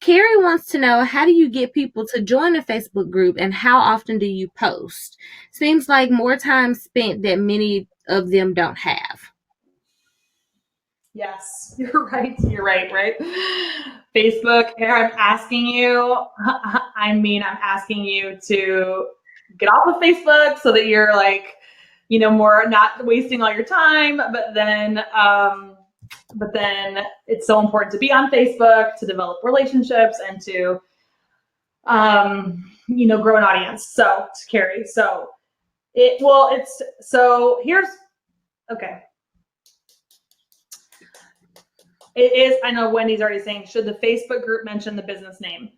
[SPEAKER 1] Carrie wants to know, how do you get people to join a Facebook group and how often do you post? Seems like more time spent that many of them don't have.
[SPEAKER 3] Yes, you're right. You're right? Facebook, I'm asking you to get off of Facebook so that you're like, more not wasting all your time. But then it's so important to be on Facebook to develop relationships and to, grow an audience. So to Carrie, okay. It is, I know Wendy's already saying, should the Facebook group mention the business name?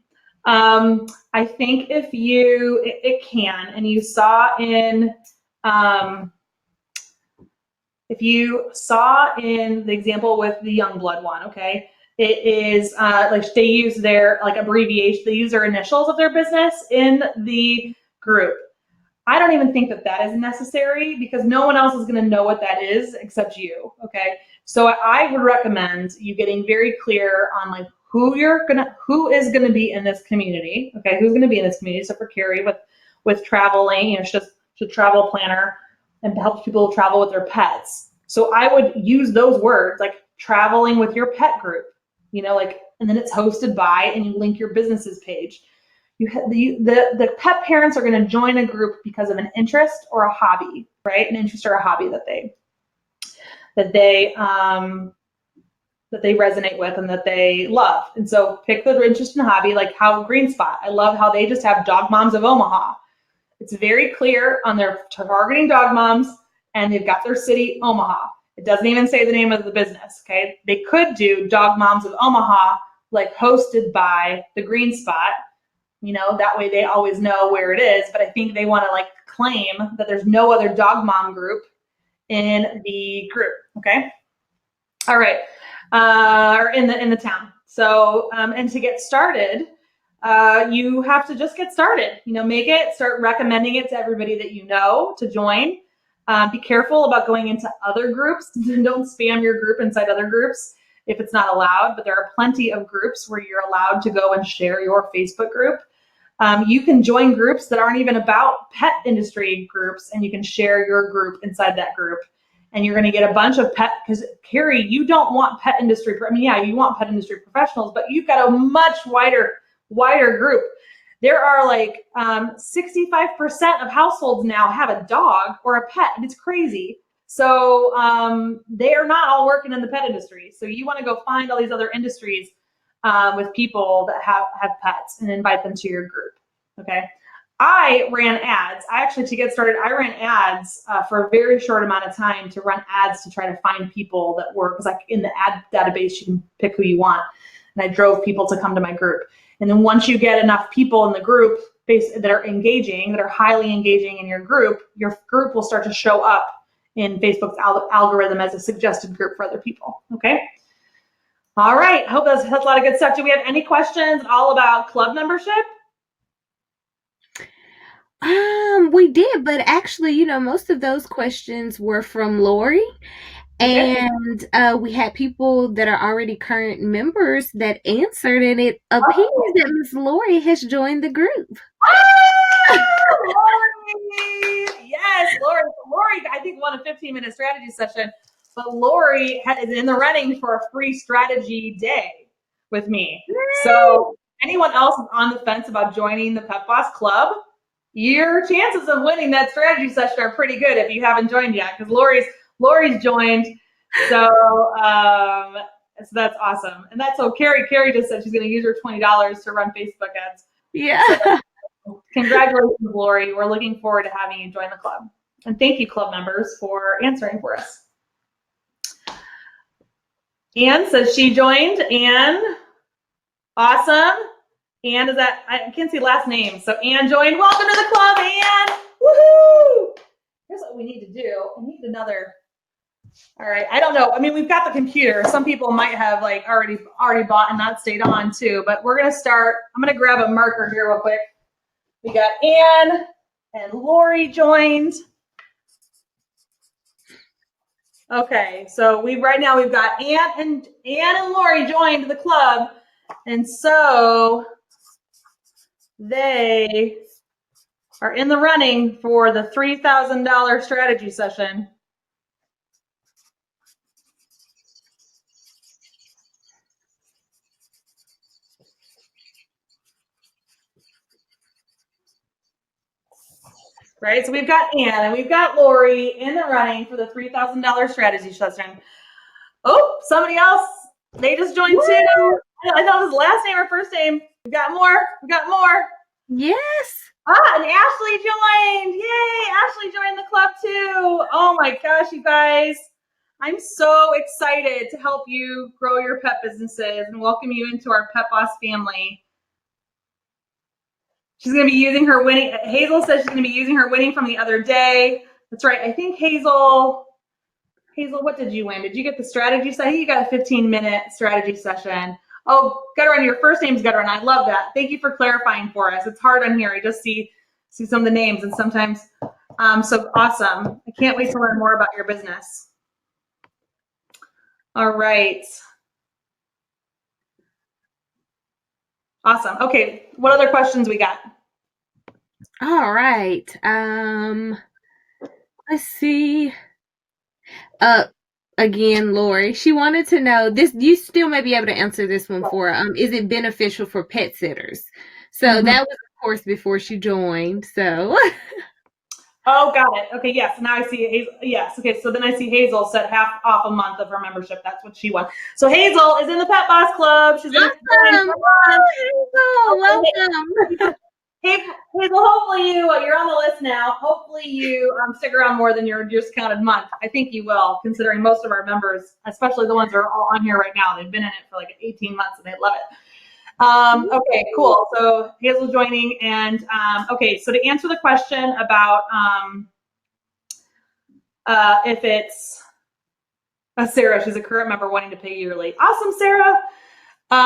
[SPEAKER 3] I think it can, and you saw in the example with the Youngblood one, okay, it is like they use their abbreviation, they use their initials of their business in the group. I don't even think that is necessary because no one else is going to know what that is except you, okay? So I would recommend you getting very clear on who is gonna be in this community, okay? Who's gonna be in this community? So for Carrie with traveling, she's a travel planner and helps people travel with their pets. So I would use those words like traveling with your pet group, and then it's hosted by, and you link your business's page. The pet parents are going to join a group because of an interest or a hobby, right? An interest or a hobby that they resonate with and that they love. And so pick the interest and hobby, like how GreenSpot. I love how they just have Dog Moms of Omaha. It's very clear on their targeting dog moms, and they've got their city, Omaha. It doesn't even say the name of the business, okay? They could do Dog Moms of Omaha, hosted by the GreenSpot. That way they always know where it is. But I think they want to claim that there's no other dog mom group in the group, okay? All right, or in the town. So, and to get started, you have to just get started. Start recommending it to everybody that you know to join. Be careful about going into other groups. Don't spam your group inside other groups if it's not allowed, but there are plenty of groups where you're allowed to go and share your Facebook group. You can join groups that aren't even about pet industry groups, and you can share your group inside that group. And you're going to get a bunch of because Carrie, you don't want pet industry. You want pet industry professionals, but you've got a much wider wider group. There are like 65% of households now have a dog or a pet, and it's crazy. So they are not all working in the pet industry. So you want to go find all these other industries with people that have pets and invite them to your group. Okay. I ran ads. To get started, I ran ads for a very short amount of time to run ads to try to find people that were, because like in the ad database, you can pick who you want. And I drove people to come to my group. And then once you get enough people in the group that are engaging, that are highly engaging in your group will start to show up in Facebook's algorithm as a suggested group for other people. Okay. All right. Hope that's a lot of good stuff. Do we have any questions all about club membership?
[SPEAKER 1] We did, but actually, most of those questions were from Lori.
[SPEAKER 3] Okay.
[SPEAKER 1] And we had people that are already current members that answered, and it appears that Miss Lori has joined the group.
[SPEAKER 3] Lori! Yes, Lori. Lori, I think, won a 15-minute strategy session, but Lori is in the running for a free strategy day with me. So anyone else on the fence about joining the Pet Boss Club, your chances of winning that strategy session are pretty good if you haven't joined yet, because Lori's joined. So that's awesome. And that's so Carrie just said she's going to use her $20 to run Facebook ads.
[SPEAKER 1] Yeah.
[SPEAKER 3] So, congratulations, Lori. We're looking forward to having you join the club. And thank you, club members, for answering for us. Anne says she joined. Anne, awesome. Anne is that, I can't see last name. So Anne joined. Welcome to the club, Anne. Woohoo! Here's what we need to do. I need another. All right. I don't know. I mean, we've got the computer. Some people might have like already bought and not stayed on too, but we're going to start. I'm going to grab a marker here real quick. We got Anne and Lori joined. Okay. So right now we've got Anne and Lori joined the club. And so they are in the running for the $3,000 strategy session. Right, so we've got Anne and we've got Lori in the running for the $3,000 strategy session. Oh, somebody else, they just joined too. I thought it was last name or first name. We got more.
[SPEAKER 1] Yes.
[SPEAKER 3] And Ashley joined. Yay, Ashley joined the club too. Oh my gosh, you guys. I'm so excited to help you grow your pet businesses and welcome you into our Pet Boss family. She's going to be using her winning. Hazel says she's going to be using her winning from the other day. That's right. I think Hazel, what did you win? Did you get the strategy session? I think you got a 15-minute strategy session. Oh, Gutrun, your first name's Gutrun. I love that. Thank you for clarifying for us. It's hard on here. I just see some of the names and sometimes, so awesome. I can't wait to learn more about your business. All right. Awesome. Okay. What other questions we got?
[SPEAKER 1] All right. Let's see. Again, Lori, she wanted to know this. You still may be able to answer this one for. Is it beneficial for pet sitters? So that was, of course, before she joined. So.
[SPEAKER 3] Oh, got it. Okay, yes. Now I see Hazel. Yes. Okay, so then I see Hazel set half off a month of her membership. That's what she won. So Hazel is in the Pet Boss Club. She's going to
[SPEAKER 1] Hazel, welcome.
[SPEAKER 3] Hey, Hazel, hopefully you're on the list now. Hopefully you stick around more than your discounted month. I think you will, considering most of our members, especially the ones that are all on here right now, they've been in it for like 18 months and they love it. Okay, cool. So Hazel joining, and okay, so to answer the question about if it's Sarah, she's a current member wanting to pay yearly. Awesome, Sarah.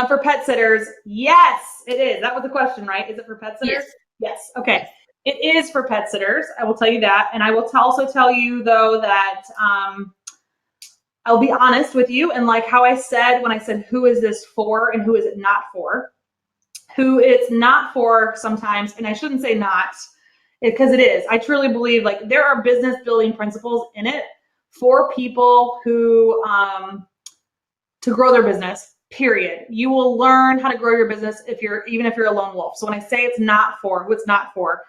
[SPEAKER 3] For pet sitters, yes, it is. That was the question, right? Is it for pet sitters? Yes. Okay. It is for pet sitters. I will tell you that. And I will also tell you, though, that I'll be honest with you. And like how I said, when I said, who is this for and who is it not for? Who it's not for sometimes, and I shouldn't say not, because it is. I truly believe like there are business building principles in it for people who, to grow their business. period. You will learn how to grow your business even if you're a lone wolf. So when I say it's not for, who it's not for,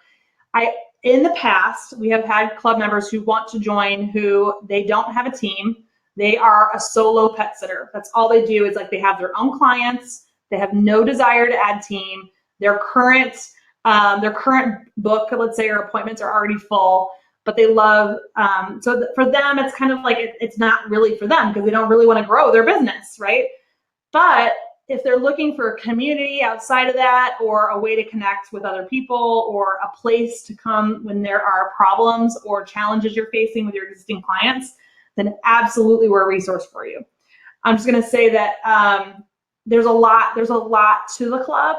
[SPEAKER 3] in the past, we have had club members who want to join who they don't have a team. They are a solo pet sitter. That's all they do is like they have their own clients. They have no desire to add team. Their current book, let's say, or appointments are already full, but they love, for them, it's kind of like, it's not really for them because they don't really want to grow their business, right? But if they're looking for a community outside of that, or a way to connect with other people, or a place to come when there are problems or challenges you're facing with your existing clients, then absolutely we're a resource for you. I'm just going to say that there's a lot to the club,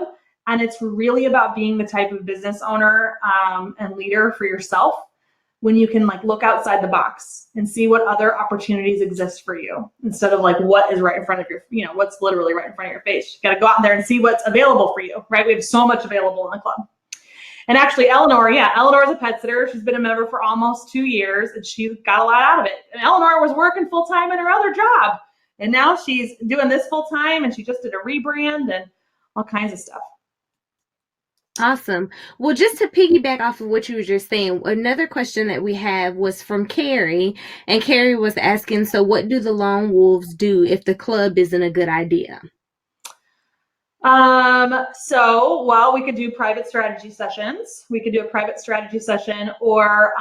[SPEAKER 3] and it's really about being the type of business owner and leader for yourself when you can like look outside the box and see what other opportunities exist for you, instead of like what is right in front of your, what's literally right in front of your face. You got to go out there and see what's available for you, right? We have so much available in the club. And actually Eleanor is a pet sitter. She's been a member for almost 2 years, and she got a lot out of it. And Eleanor was working full time in her other job, and now she's doing this full time, and she just did a rebrand and all kinds of stuff.
[SPEAKER 1] Awesome. Well, just to piggyback off of what you were just saying, another question that we have was from Carrie, and Carrie was asking, so what do the lone wolves do if the club isn't a good idea?
[SPEAKER 3] Well, we could do private strategy sessions. We could do a private strategy session, or,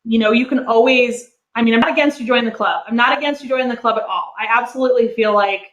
[SPEAKER 3] you can always, I'm not against you joining the club. I'm not against you joining the club at all. I absolutely feel like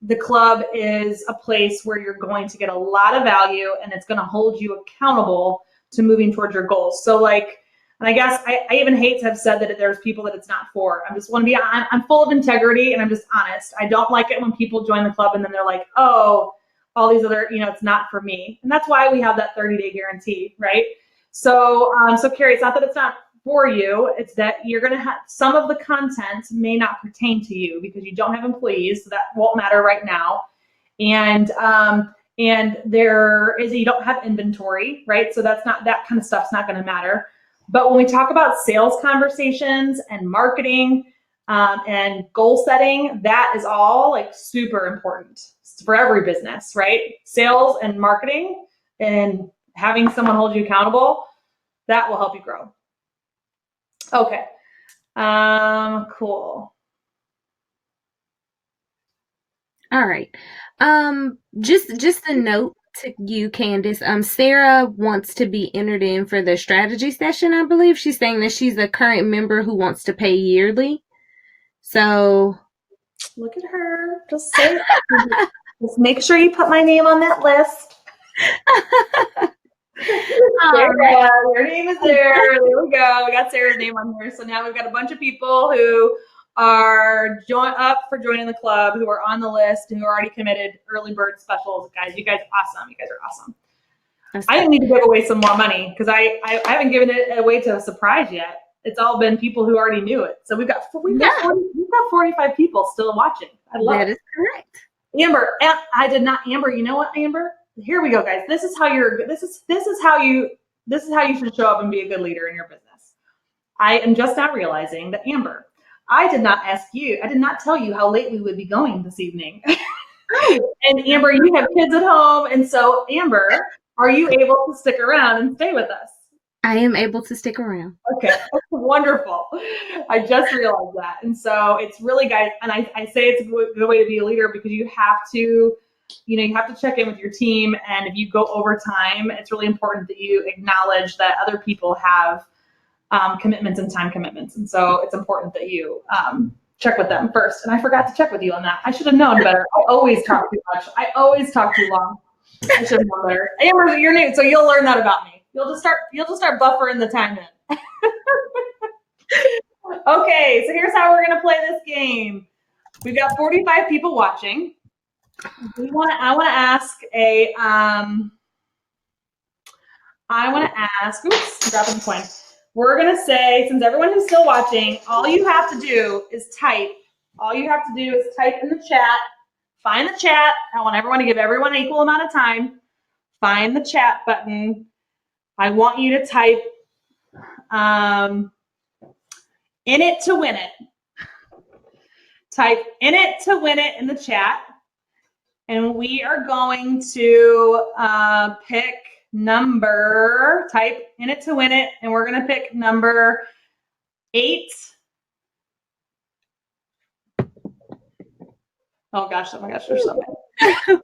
[SPEAKER 3] the club is a place where you're going to get a lot of value, and it's going to hold you accountable to moving towards your goals. So like, and I guess I even hate to have said that there's people that it's not for. I just want to be, I'm full of integrity, and I'm just honest. I don't like it when people join the club and then they're like, oh, all these other, it's not for me. And that's why we have that 30-day guarantee, right? So, Carrie, it's not that it's not for you, it's that you're going to have some of the content may not pertain to you because you don't have employees, so that won't matter right now. And you don't have inventory, right? So that kind of stuff's not going to matter. But when we talk about sales conversations and marketing and goal setting, that is all like super important for every business, right? Sales and marketing and having someone hold you accountable, that will help you grow. Okay. Cool.
[SPEAKER 1] All right. Just a note to you, Candace. Sarah wants to be entered in for the strategy session, I believe. She's saying that she's a current member who wants to pay yearly. So
[SPEAKER 3] look at her. Just say it. Just make sure you put my name on that list. Sarah, your name is there. There we go. We got Sarah's name on here. So now we've got a bunch of people who are up for joining the club, who are on the list, and who are already committed. Early bird specials, guys. You guys are awesome. You guys are awesome. I didn't need to give away some more money because I haven't given it away to a surprise yet. It's all been people who already knew it. So we've got 45 people still watching. I love it.
[SPEAKER 1] That is correct.
[SPEAKER 3] Amber, I did not. Amber, you know what, Amber? Here we go, guys. This is how you should show up and be a good leader in your business. I am just now realizing that, Amber, I did not tell you how late we would be going this evening. And Amber, you have kids at home, and so Amber, are you able to stick around and stay with us?
[SPEAKER 1] I am able to stick around.
[SPEAKER 3] Okay, wonderful. I just realized that. And so it's really, guys, and I say it's a good way to be a leader because you have to check in with your team. And if you go over time, it's really important that you acknowledge that other people have commitments and time commitments. And so it's important that you check with them first. And I forgot to check with you on that. I should have known better. I always talk too much. I always talk too long. I should have known better. Amber, your name, so you'll learn that about me. You'll just start buffering the time in. Okay, so here's how we're gonna play this game. We've got 45 people watching. I want to ask oops, dropping the coin. We're gonna say, since everyone who's still watching, all you have to do is type in the chat. Find the chat. I want everyone to give everyone an equal amount of time. Find the chat button. I want you to type in it to win it. type "in it to win it" in the chat. And we are going to pick type "in it to win it," and we're going to pick number 8. Oh my gosh, there's so many.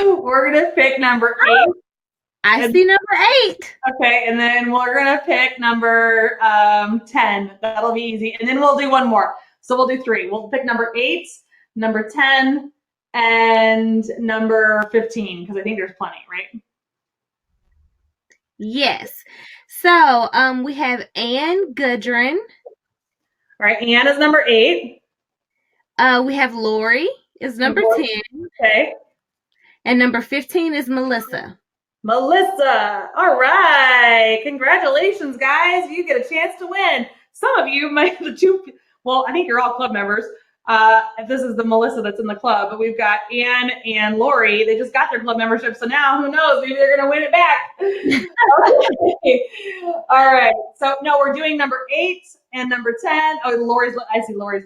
[SPEAKER 3] We're going to pick number 8.
[SPEAKER 1] I see number 8.
[SPEAKER 3] Okay, and then we're going to pick number 10. That'll be easy. And then we'll do one more. So we'll do 3. We'll pick number 8, number 10, and number 15, because I think there's plenty, right?
[SPEAKER 1] Yes. So we have Ann Gudrun.
[SPEAKER 3] All right, Ann is number 8.
[SPEAKER 1] We have Lori is number 10.
[SPEAKER 3] Okay.
[SPEAKER 1] And number 15 is Melissa.
[SPEAKER 3] Melissa. All right. Congratulations, guys. You get a chance to win. Some of you might I think you're all club members. If this is the Melissa that's in the club, but we've got Ann and Lori. They just got their club membership, so now who knows? Maybe they're going to win it back. Okay. All right. So no, we're doing number 8 and number 10. Oh, I see Lori's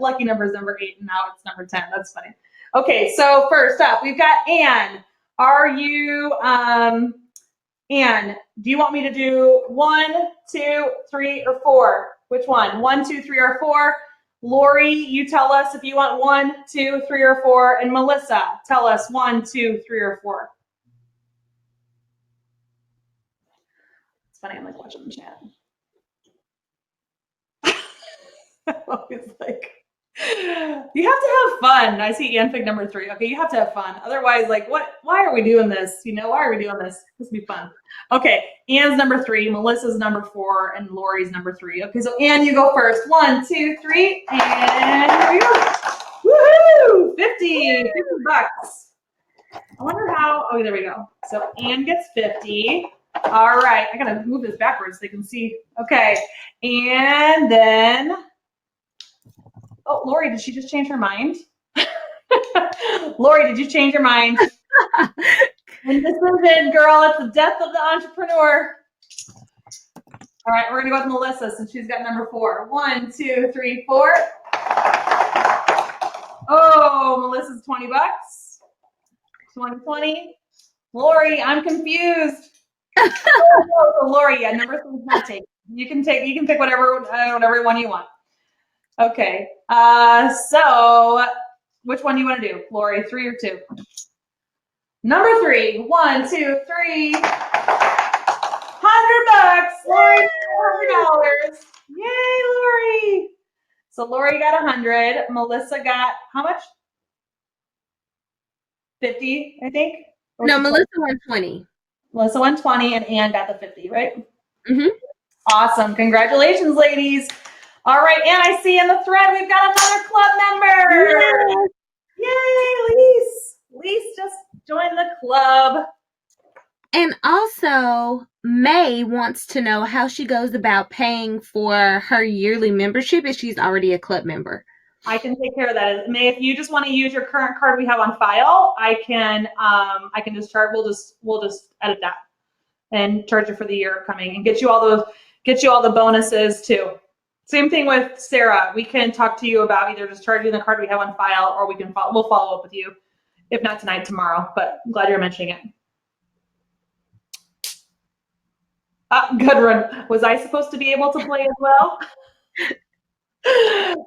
[SPEAKER 3] lucky number is number 8, and now it's number 10. That's funny. Okay. So first up, we've got Ann. Are you, Ann? Do you want me to do 1, 2, 3, or 4? Which one? 1, 2, 3, or 4? Lori, you tell us if you want 1, 2, 3, or 4. And Melissa, tell us 1, 2, 3, or 4. It's funny, I'm like watching the chat. I'm always like, you have to have fun. I see Ann pick number 3. Okay, you have to have fun. Otherwise, like, why are we doing this? Why are we doing this? This will be fun. Okay, Ann's number 3, Melissa's number 4, and Lori's number 3. Okay, so Ann, you go first. 1, 2, 3, and here we go. Woohoo! 50 bucks. I wonder how, there we go. So Ann gets 50. All right, I gotta move this backwards so they can see. Okay, and then, oh, Lori, did she just change her mind? Lori, did you change your mind? Indecision, girl, it's the death of the entrepreneur. All right, we're gonna go with Melissa since she's got number 4. 1, 2, 3, 4. Oh, Melissa's 20 bucks. 20. Lori, I'm confused. So Lori, yeah, number 3 is not taken. You can pick whatever one you want. Okay, so which one do you want to do, Lori? 3 or 2? Number 3. 1, 2, 3. $100 bucks. Lori, $100. Yay, Lori. So Lori got 100. Melissa got how much? 50, I think. Or
[SPEAKER 1] no, Melissa 120.
[SPEAKER 3] Melissa 120, and Ann got the 50, right?
[SPEAKER 1] Mm-hmm.
[SPEAKER 3] Awesome. Congratulations, ladies. All right, and I see in the thread we've got another club member. Yay, Lise. Lise just joined the club.
[SPEAKER 1] And also, May wants to know how she goes about paying for her yearly membership if she's already a club member.
[SPEAKER 3] I can take care of that. May, if you just want to use your current card we have on file, I can just charge. We'll just edit that and charge you for the year upcoming and get you all the bonuses too. Same thing with Sarah. We can talk to you about either just charging the card we have on file, or we'll follow up with you. If not tonight, tomorrow. But I'm glad you're mentioning it. Good run. Was I supposed to be able to play as well?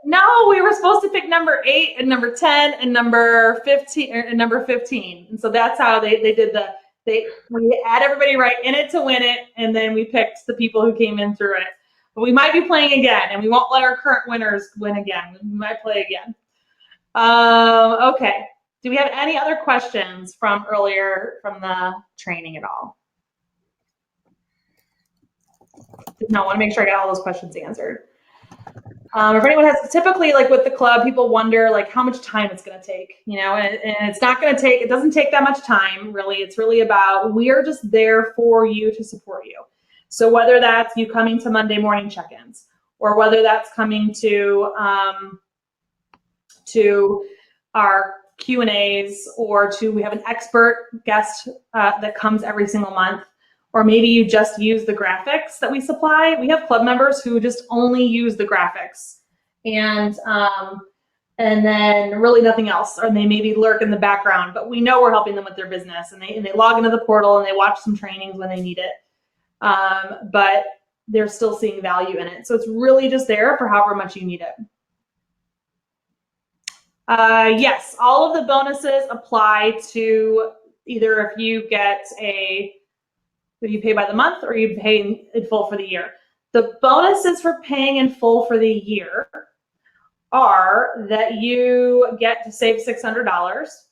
[SPEAKER 3] No, we were supposed to pick number 8 and number 10 and number 15 and number 15. And so that's how they did we had everybody write in it to win it, and then we picked the people who came in through it. But we might be playing again, and we won't let our current winners win again. We might play again. Okay. Do we have any other questions from earlier from the training at all? No, I want to make sure I got all those questions answered. If anyone has, typically like with the club, people wonder like how much time it's going to take, and it's not going to take, it doesn't take that much time really. It's really about, we're just there for you to support you. So whether that's you coming to Monday morning check-ins, or whether that's coming to our Q&As, or we have an expert guest that comes every single month. Or maybe you just use the graphics that we supply. We have club members who just only use the graphics. and then really nothing else, or they maybe lurk in the background, but we know we're helping them with their business, and they log into the portal and they watch some trainings when they need it, but they're still seeing value in it. So it's really just there for however much you need it. Yes, all of the bonuses apply to either if you pay by the month or you pay in full for the year. The bonuses for paying in full for the year are that you get to save $600.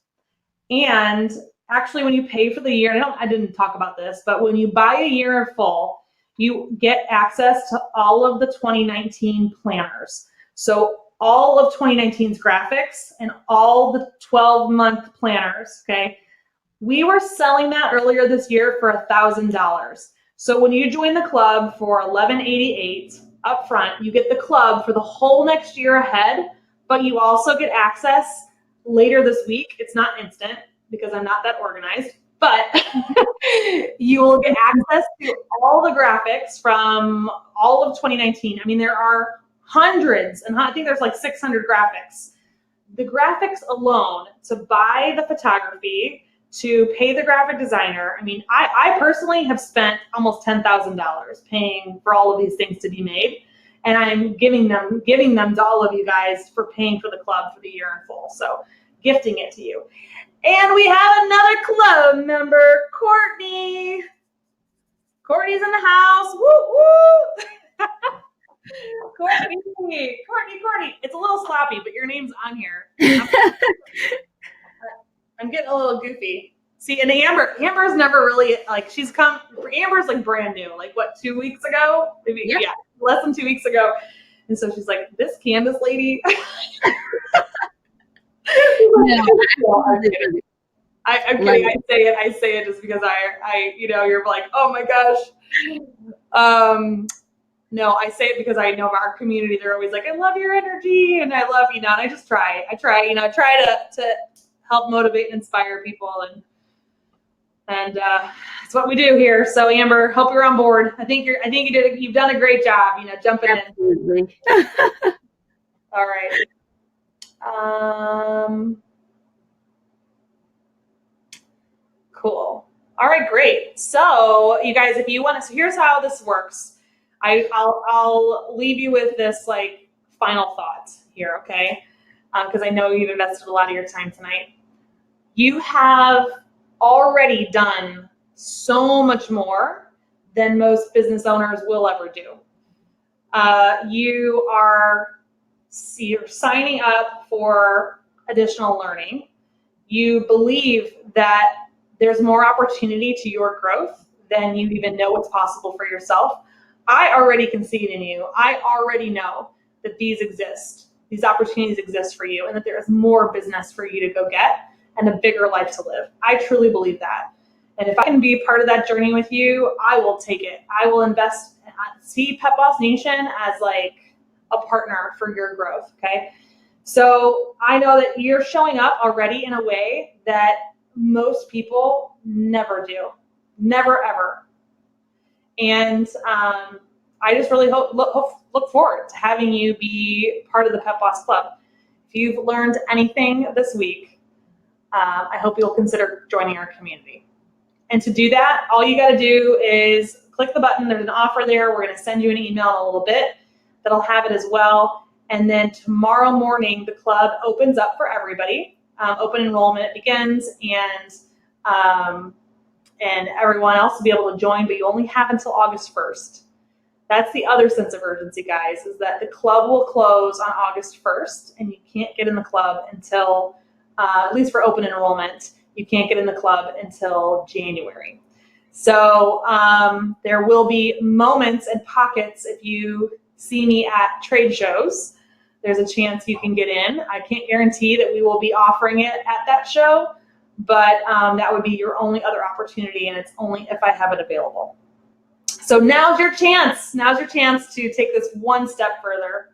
[SPEAKER 3] And actually, when you pay for the year, I didn't talk about this, but when you buy a year in full, you get access to all of the 2019 planners. So all of 2019's graphics and all the 12-month planners, okay? We were selling that earlier this year for $1,000. So when you join the club for $1,188 up front, you get the club for the whole next year ahead, but you also get access later this week. It's not instant because I'm not that organized, but you will get access to all the graphics from all of 2019. I mean, there are hundreds, and I think there's like 600 graphics. The graphics alone, to buy the photography, to pay the graphic designer. I mean, I personally have spent almost $10,000 paying for all of these things to be made, and I'm giving them to all of you guys for paying for the club for the year in full. So gifting it to you. And we have another club member, Courtney. Courtney's in the house. Woo woo. Courtney. It's a little sloppy, but your name's on here. I'm getting a little goofy. See, and Amber's never really, like, Amber's like brand new, like what, 2 weeks ago? Maybe, yeah, less than 2 weeks ago. And so she's like, this Candace lady. I'm kidding. I say it just because I you're like, oh my gosh. No, I say it because I know our community, they're always like, I love your energy and I love, and I just try, to help motivate and inspire people, and that's what we do here. So Amber, hope you're on board. You've done a great job, jumping
[SPEAKER 1] Absolutely.
[SPEAKER 3] in. All right. Cool. All right, great. So you guys, if you want to, so here's how this works. I'll leave you with this like final thought here, okay? Because I know you've invested a lot of your time tonight. You have already done so much more than most business owners will ever do. You're signing up for additional learning. You believe that there's more opportunity to your growth than you even know what's possible for yourself. I already can see it in you. I already know that these exist. These opportunities exist for you, and that there is more business for you to go get and a bigger life to live. I truly believe that. And if I can be part of that journey with you, I will take it. I will invest, see Pet Boss Nation as like a partner for your growth, okay? So I know that you're showing up already in a way that most people never do. Never, ever. And I just really look forward to having you be part of the Pet Boss Club. If you've learned anything this week, I hope you'll consider joining our community. And to do that, all you got to do is click the button. There's an offer there. We're going to send you an email in a little bit that'll have it as well. And then tomorrow morning, the club opens up for everybody. Open enrollment begins, and everyone else will be able to join, but you only have until August 1st. That's the other sense of urgency, guys, is that the club will close on August 1st, and you can't get in the club until, at least for open enrollment, you can't get in the club until January. So there will be moments and pockets. If you see me at trade shows, there's a chance you can get in. I can't guarantee that we will be offering it at that show, but that would be your only other opportunity, and it's only if I have it available. So now's your chance. Now's your chance to take this one step further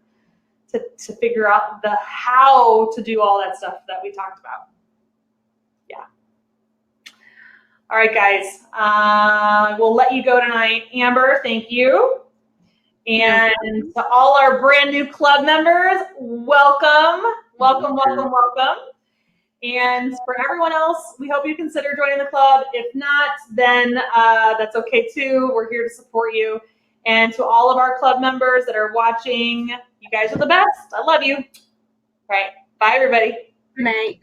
[SPEAKER 3] to figure out the how to do all that stuff that we talked about. Yeah. All right, guys. We'll let you go tonight. Amber, thank you. And to all our brand new club members, welcome, welcome, welcome, welcome. And for everyone else, we hope you consider joining the club. If not, then that's okay too. We're here to support you. And to all of our club members that are watching, you guys are the best. I love you. All right. Bye, everybody.
[SPEAKER 1] Good night.